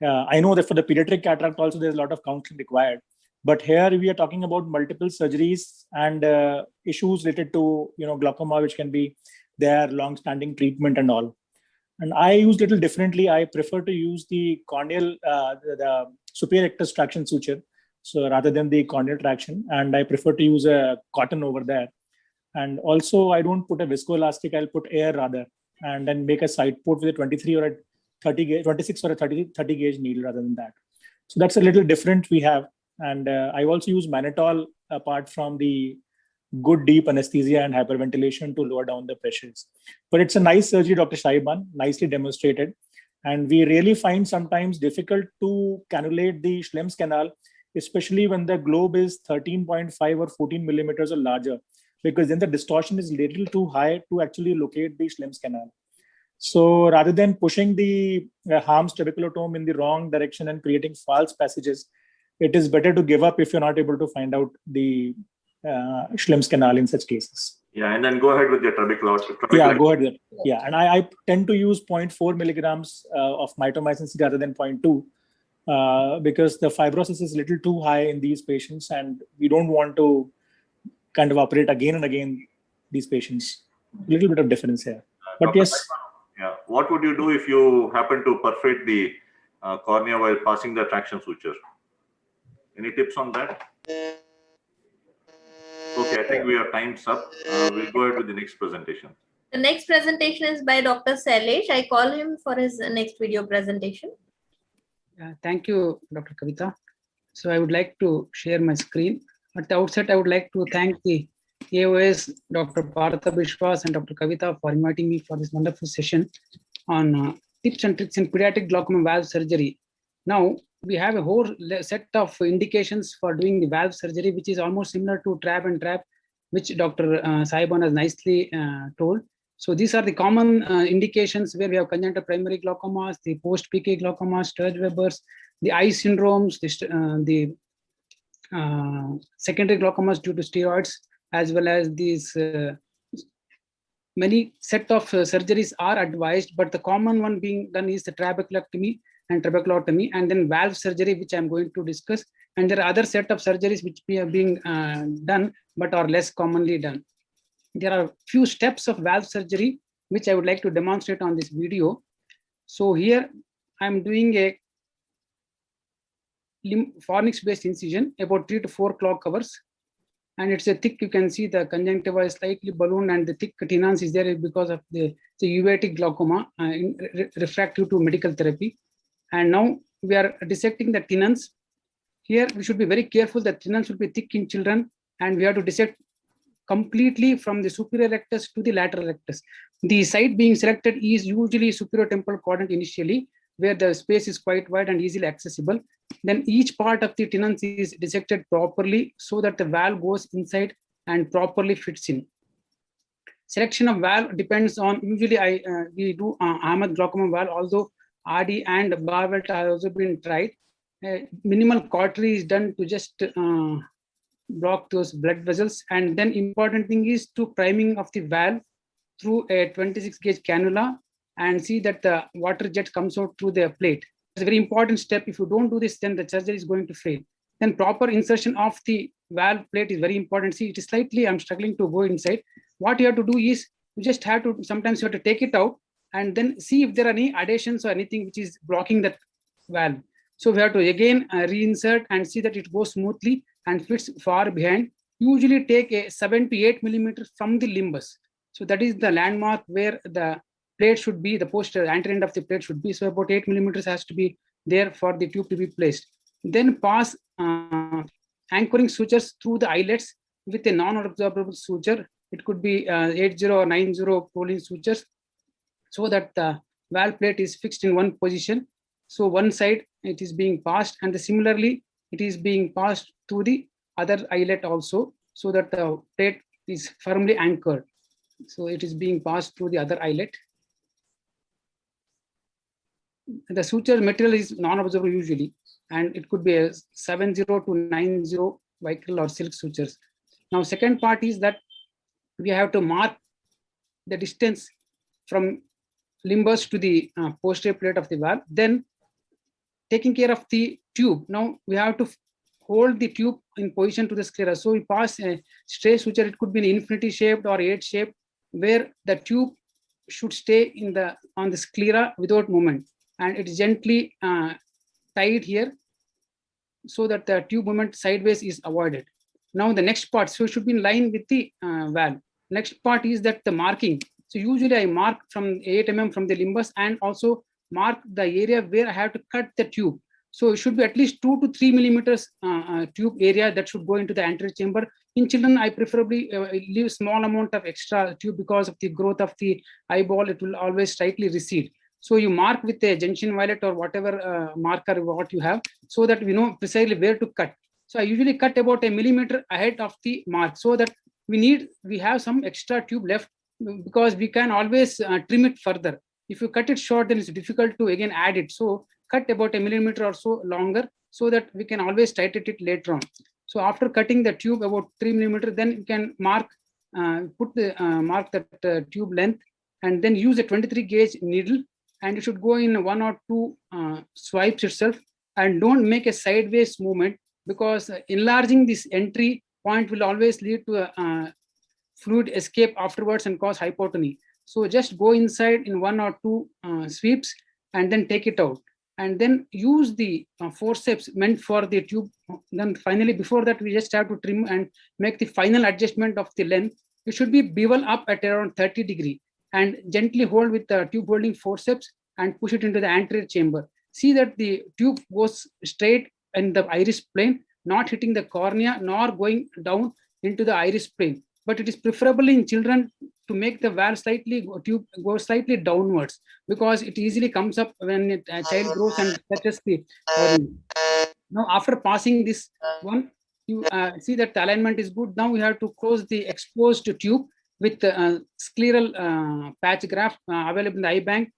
I know that for the pediatric cataract also, there's a lot of counseling required. But here we are talking about multiple surgeries and issues related to glaucoma, which can be their long-standing treatment and all. And I use little differently. I prefer to use the corneal, the superior rectus traction suture, so rather than the corneal traction. And I prefer to use a cotton over there. And also, I don't put a viscoelastic. I'll put air rather, and then make a side port with a 23 or a 30 gauge, 26 or a 30 gauge needle rather than that. So that's a little different we have. And I also use mannitol apart from the good deep anesthesia and hyperventilation to lower down the pressures. But it's a nice surgery, Dr. Shaiban, nicely demonstrated. And we really find sometimes difficult to cannulate the Schlemm's canal, especially when the globe is 13.5 or 14 millimeters or larger, because then the distortion is little too high to actually locate the Schlemm's canal. So rather than pushing the Harm's trabeculotome in the wrong direction and creating false passages, it is better to give up if you're not able to find out the Schlemm's canal in such cases. Yeah, and then go ahead with your trabeculotomy. Yeah, go ahead. Yeah, and I tend to use 0.4 milligrams of mitomycin C rather than 0.2 because the fibrosis is a little too high in these patients, and we don't want to kind of operate again and again these patients. A little bit of difference here, but Dr. yes. Yeah, what would you do if you happen to perforate the cornea while passing the traction suture? Any tips on that? Okay, I think we have time's up. We'll go ahead with the next presentation. The next presentation is by Dr. Sailesh. I call him for his next video presentation. Thank you, Dr. Kavita. So I would like to share my screen. At the outset, I would like to thank the AOS, Dr. Partha Bishwas and Dr. Kavita for inviting me for this wonderful session on tips and tricks in pediatric glaucoma valve surgery. Now, we have a whole set of indications for doing the valve surgery, which is almost similar to trap and trap, which Dr. Saiban has nicely told. So these are the common indications where we have congenital primary glaucomas, the post-PK glaucomas, Sturge-Weber's, the eye syndromes, the secondary glaucomas due to steroids, as well as these many set of surgeries are advised, but the common one being done is the trabeculectomy and trabeculotomy, and then valve surgery, which I'm going to discuss. And there are other set of surgeries which are being done, but are less commonly done. There are few steps of valve surgery, which I would like to demonstrate on this video. So here I'm doing a fornix-based incision, about 3 to 4 clock hours. And it's a thick, you can see the conjunctiva is slightly ballooned and the thick tenons is there because of the uveitic glaucoma refractive to medical therapy. And now we are dissecting the tenons. Here we should be very careful that tenons should be thick in children, and we have to dissect completely from the superior rectus to the lateral rectus. The site being selected is usually superior temporal quadrant initially, where the space is quite wide and easily accessible. Then each part of the tenons is dissected properly so that the valve goes inside and properly fits in. Selection of valve depends on, usually we do Ahmed glaucoma valve, although RD and Barvelt have also been tried. Minimal cautery is done to just block those blood vessels. And then important thing is to priming of the valve through a 26 gauge cannula and see that the water jet comes out through the plate. It's a very important step. If you don't do this, then the surgery is going to fail. Then proper insertion of the valve plate is very important. See, it is slightly, I'm struggling to go inside. What you have to do is, you just have to, sometimes you have to take it out and then see if there are any adhesions or anything which is blocking that valve. So we have to again reinsert and see that it goes smoothly and fits far behind. Usually take a 7 to 8 millimeters from the limbus. So that is the landmark where the plate should be, the posterior anterior end of the plate should be. So about 8 millimeters has to be there for the tube to be placed. Then pass anchoring sutures through the eyelets with a non-absorbable suture. It could be 80 or 90 Prolene sutures, so that the valve plate is fixed in one position. So one side it is being passed, and similarly it is being passed through the other eyelet also. so that the plate is firmly anchored. So it is being passed through the other eyelet. The suture material is non-absorbable usually, and it could be a 70 to 90 Vicryl or silk sutures. Now, second part is that we have to mark the distance from limbus to the posterior plate of the valve. Then taking care of the tube. Now we have to hold the tube in position to the sclera. So we pass a stray suture. It could be an infinity shaped or 8 shaped, where the tube should stay in the on the sclera without movement, and it is gently tied here so that the tube movement sideways is avoided. Now the next part, so it should be in line with the valve. Next part is that the marking. So usually I mark from 8 mm from the limbus and also mark the area where I have to cut the tube. So it should be at least 2 to 3 millimeters tube area that should go into the anterior chamber. In children, I preferably leave small amount of extra tube because of the growth of the eyeball. It will always slightly recede. So you mark with a junction violet or whatever marker what you have, so that we know precisely where to cut. So I usually cut about a millimeter ahead of the mark, so that we have some extra tube left, because we can always trim it further. If you cut it short, then it's difficult to again add it. So cut about a millimeter or so longer, so that we can always tighten it later on. So after cutting the tube about 3 millimeter, then you can mark, mark that tube length, and then use a 23 gauge needle, and you should go in 1 or 2 swipes itself, and don't make a sideways movement, because enlarging this entry point will always lead to a fluid escape afterwards and cause hypotony. So just go inside in 1 or 2 sweeps and then take it out, and then use the forceps meant for the tube. Then finally, before that, we just have to trim and make the final adjustment of the length. It should be bevel up at around 30 degrees and gently hold with the tube holding forceps and push it into the anterior chamber. See that the tube goes straight in the iris plane, not hitting the cornea nor going down into the iris plane. But it is preferable in children to make the valve tube go slightly downwards, because it easily comes up when a child grows and touches the cornea. Now, after passing this one, you see that the alignment is good. Now we have to close the exposed tube with scleral patch graft available in the eye bank.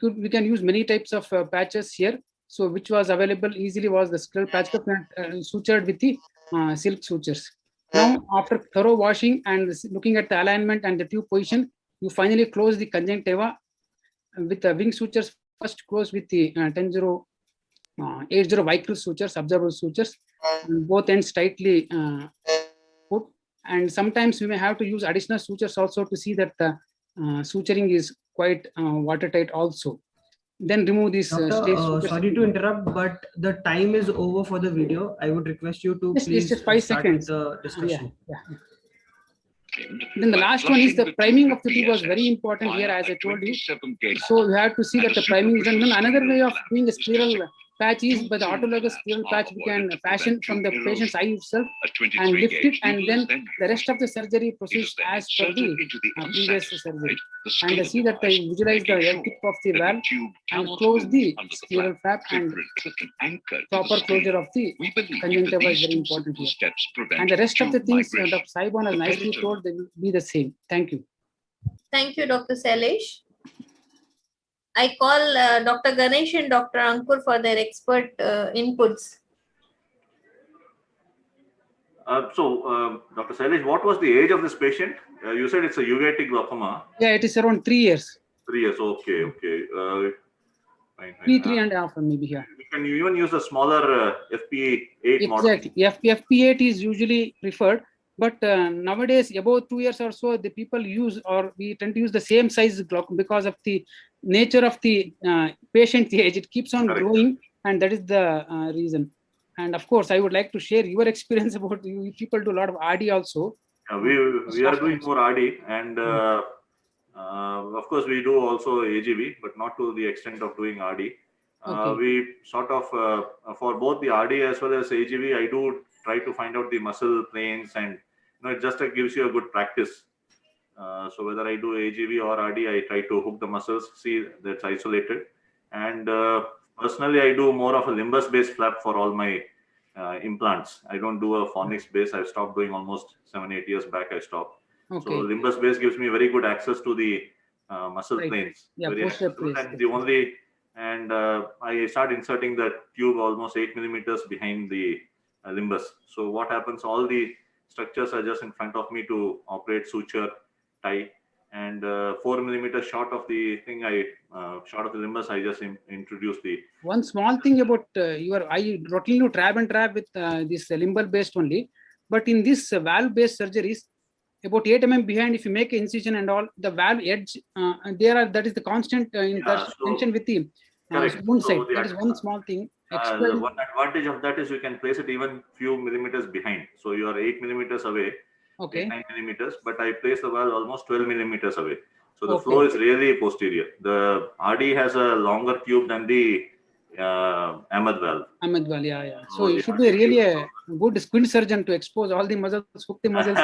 We can use many types of patches here. So which was available easily was the scleral patch graft sutured with the silk sutures. Now, after thorough washing and looking at the alignment and the tube position, you finally close the conjunctiva with the wing sutures. First close with the 80 Vicryl sutures, observable sutures, and both ends tightly put. And sometimes we may have to use additional sutures also to see that the suturing is quite watertight also. Then remove this. Sorry to interrupt, but the time is over for the video. I would request you to please just 5 seconds. The discussion. Yeah. Then the last one is the priming of the tube was very important here, as I told you. So you have to see that the priming is done. Then another way of doing a scleral patch is by the autologous scleral patch. We can fashion from the patient's eye itself and lift it, and then the rest of the surgery proceeds as per the previous surgery. And see that I visualize the L tip of the valve and close the scleral flap, and proper closure of the conjunctiva is very important here. And the rest of the things Dr. Saibon has nicely told, they will be the same. Thank you. Thank you, Dr. Sailesh. I call Dr. Ganesh and Dr. Ankur for their expert inputs. Dr. Sailesh, what was the age of this patient? You said it's a uveitic glaucoma. Yeah, it is around 3 years. 3 years, okay. Fine. 3.5 maybe here. You can even use a smaller FP8 model. Exactly. FP8 is usually preferred. But nowadays, about 2 years or so, the people use, or we tend to use the same size glaucoma because of the nature of the patient's age. It keeps on growing, and that is the reason. And of course, I would like to share your experience about you people do a lot of RD also. We are doing more RD, and of course, we do also AGV, but not to the extent of doing RD. We sort of, for both the RD as well as AGV, I do try to find out the muscle planes, and it just gives you a good practice. So whether I do AGV or RD, I try to hook the muscles, see that's isolated. And personally, I do more of a limbus based flap for all my implants. I don't do a Fornix base. I've stopped doing almost 7-8 years back. I stopped. Okay. So Limbus base gives me very good access to the muscle Right. planes. Yeah, Very posterior accessible. place, And the only I start inserting the tube almost 8 millimeters behind the limbus. So what happens? All the structures are just in front of me to operate, suture, tie, and 4 millimeters short of the thing. Short of the limbus, I just introduce the. One small thing about I routinely do trab and trab with this limbal based only, but in this valve based surgeries, about 8 mm behind, if you make an incision and all, the valve edge, that is the constant tension with the wound side. That is one small thing. The one advantage of that is you can place it even few millimeters behind. So you are 8 millimeters away, okay. 9 millimeters, but I place the valve almost 12 millimeters away. So the Okay. flow is really posterior. The RD has a longer tube than the Ahmed valve. Ahmed valve, yeah. So you should be really a good squint surgeon to expose all the muscles, hook the muscles,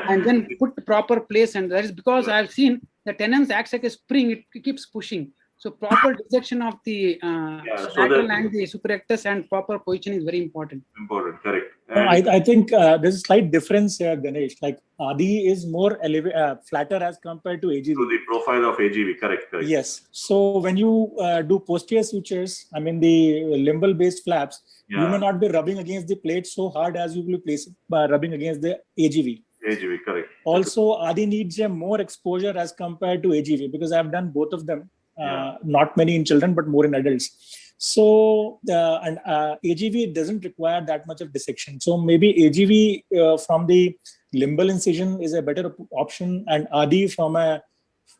and then put the proper place. And that is because I have seen the tendons acts like a spring; it keeps pushing. So proper dissection of the lateral and the superrectus and proper position is very important. Important, correct. I think there's a slight difference here, Ganesh. Like Adi is more flatter as compared to AGV. So the profile of AGV, correct. Yes. So when you do posterior sutures, I mean the limbal based flaps, you may not be rubbing against the plate so hard as you will place it by rubbing against the AGV. AGV, correct. Also, Adi needs a more exposure as compared to AGV because I've done both of them. Not many in children, but more in adults. So, AGV doesn't require that much of dissection. So maybe AGV from the limbal incision is a better option, and ADI from a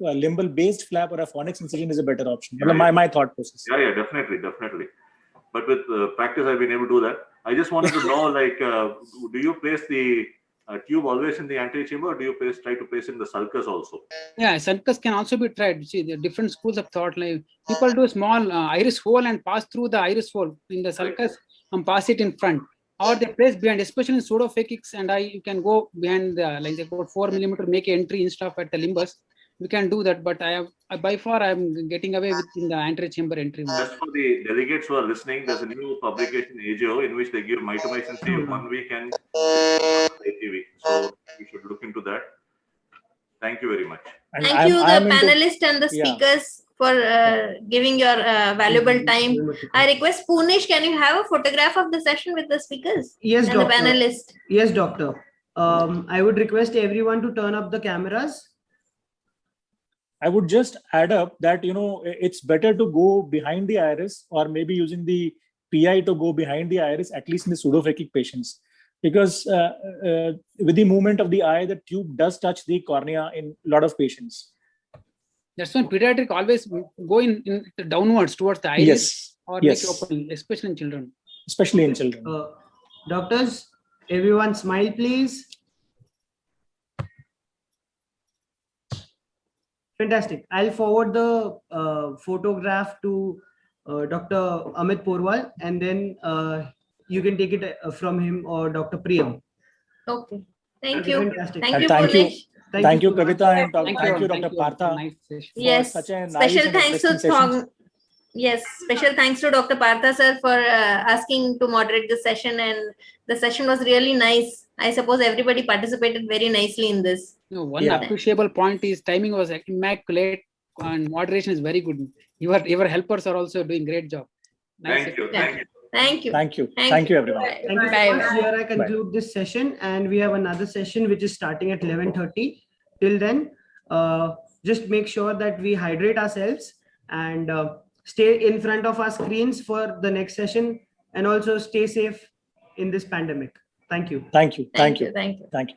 limbal based flap or a Fornix incision is a better option. My thought process. Yeah, definitely. But with practice, I've been able to do that. I just wanted to know, like, do you place the tube always in the anterior chamber, or do you try to place in the sulcus also? Yeah, sulcus can also be tried. See, the different schools of thought. Like people do a small iris hole and pass through the iris hole in the sulcus and pass it in front, or they place behind, especially in pseudophakics. And you can go behind the like about 4 millimeter, make an entry and stuff at the limbus. We can do that, but by far I'm getting away with in the anterior chamber entry. Just for the delegates who are listening, there's a new publication AJO in which they give mitomycin C 1 week and 80 weeks. So you should look into that. Thank you very much. Thank you, the panelists and the speakers for giving your valuable time. I request Punish, can you have a photograph of the session with the speakers? Yes, and doctor. the panelists? Yes, doctor. I would request everyone to turn up the cameras. I would just add up that, it's better to go behind the iris or maybe using the PI to go behind the iris, at least in the pseudophakic patients. Because with the movement of the eye, the tube does touch the cornea in a lot of patients. That's why pediatric always go in downwards towards the iris or make it open, especially in children. Especially in children. Doctors, everyone smile, please. Fantastic. I'll forward the photograph to Dr. Amit Porwal, and then you can take it from him or Dr. Priyam. Okay. Thank you. Fantastic. Thank you, Thank you. Punish. Thank you, Kavita, and thank you, Thank Dr. you. Partha. Nice Yes. Such a nice Special and thanks to interesting session. Yes, special thanks to Dr. Partha sir for asking to moderate this session, and the session was really nice. I suppose everybody participated very nicely in this. No, one appreciable point is timing was immaculate and moderation is very good. Your helpers are also doing great job. Nice. Thank you. Thank you. Thank you. Thank you, everyone. Thank you so much. Here I conclude this session, and we have another session which is starting at 11:30. Till then, just make sure that we hydrate ourselves and stay in front of our screens for the next session, and also stay safe in this pandemic. Thank you. Thank you. Thank you. Thank you. Thank you.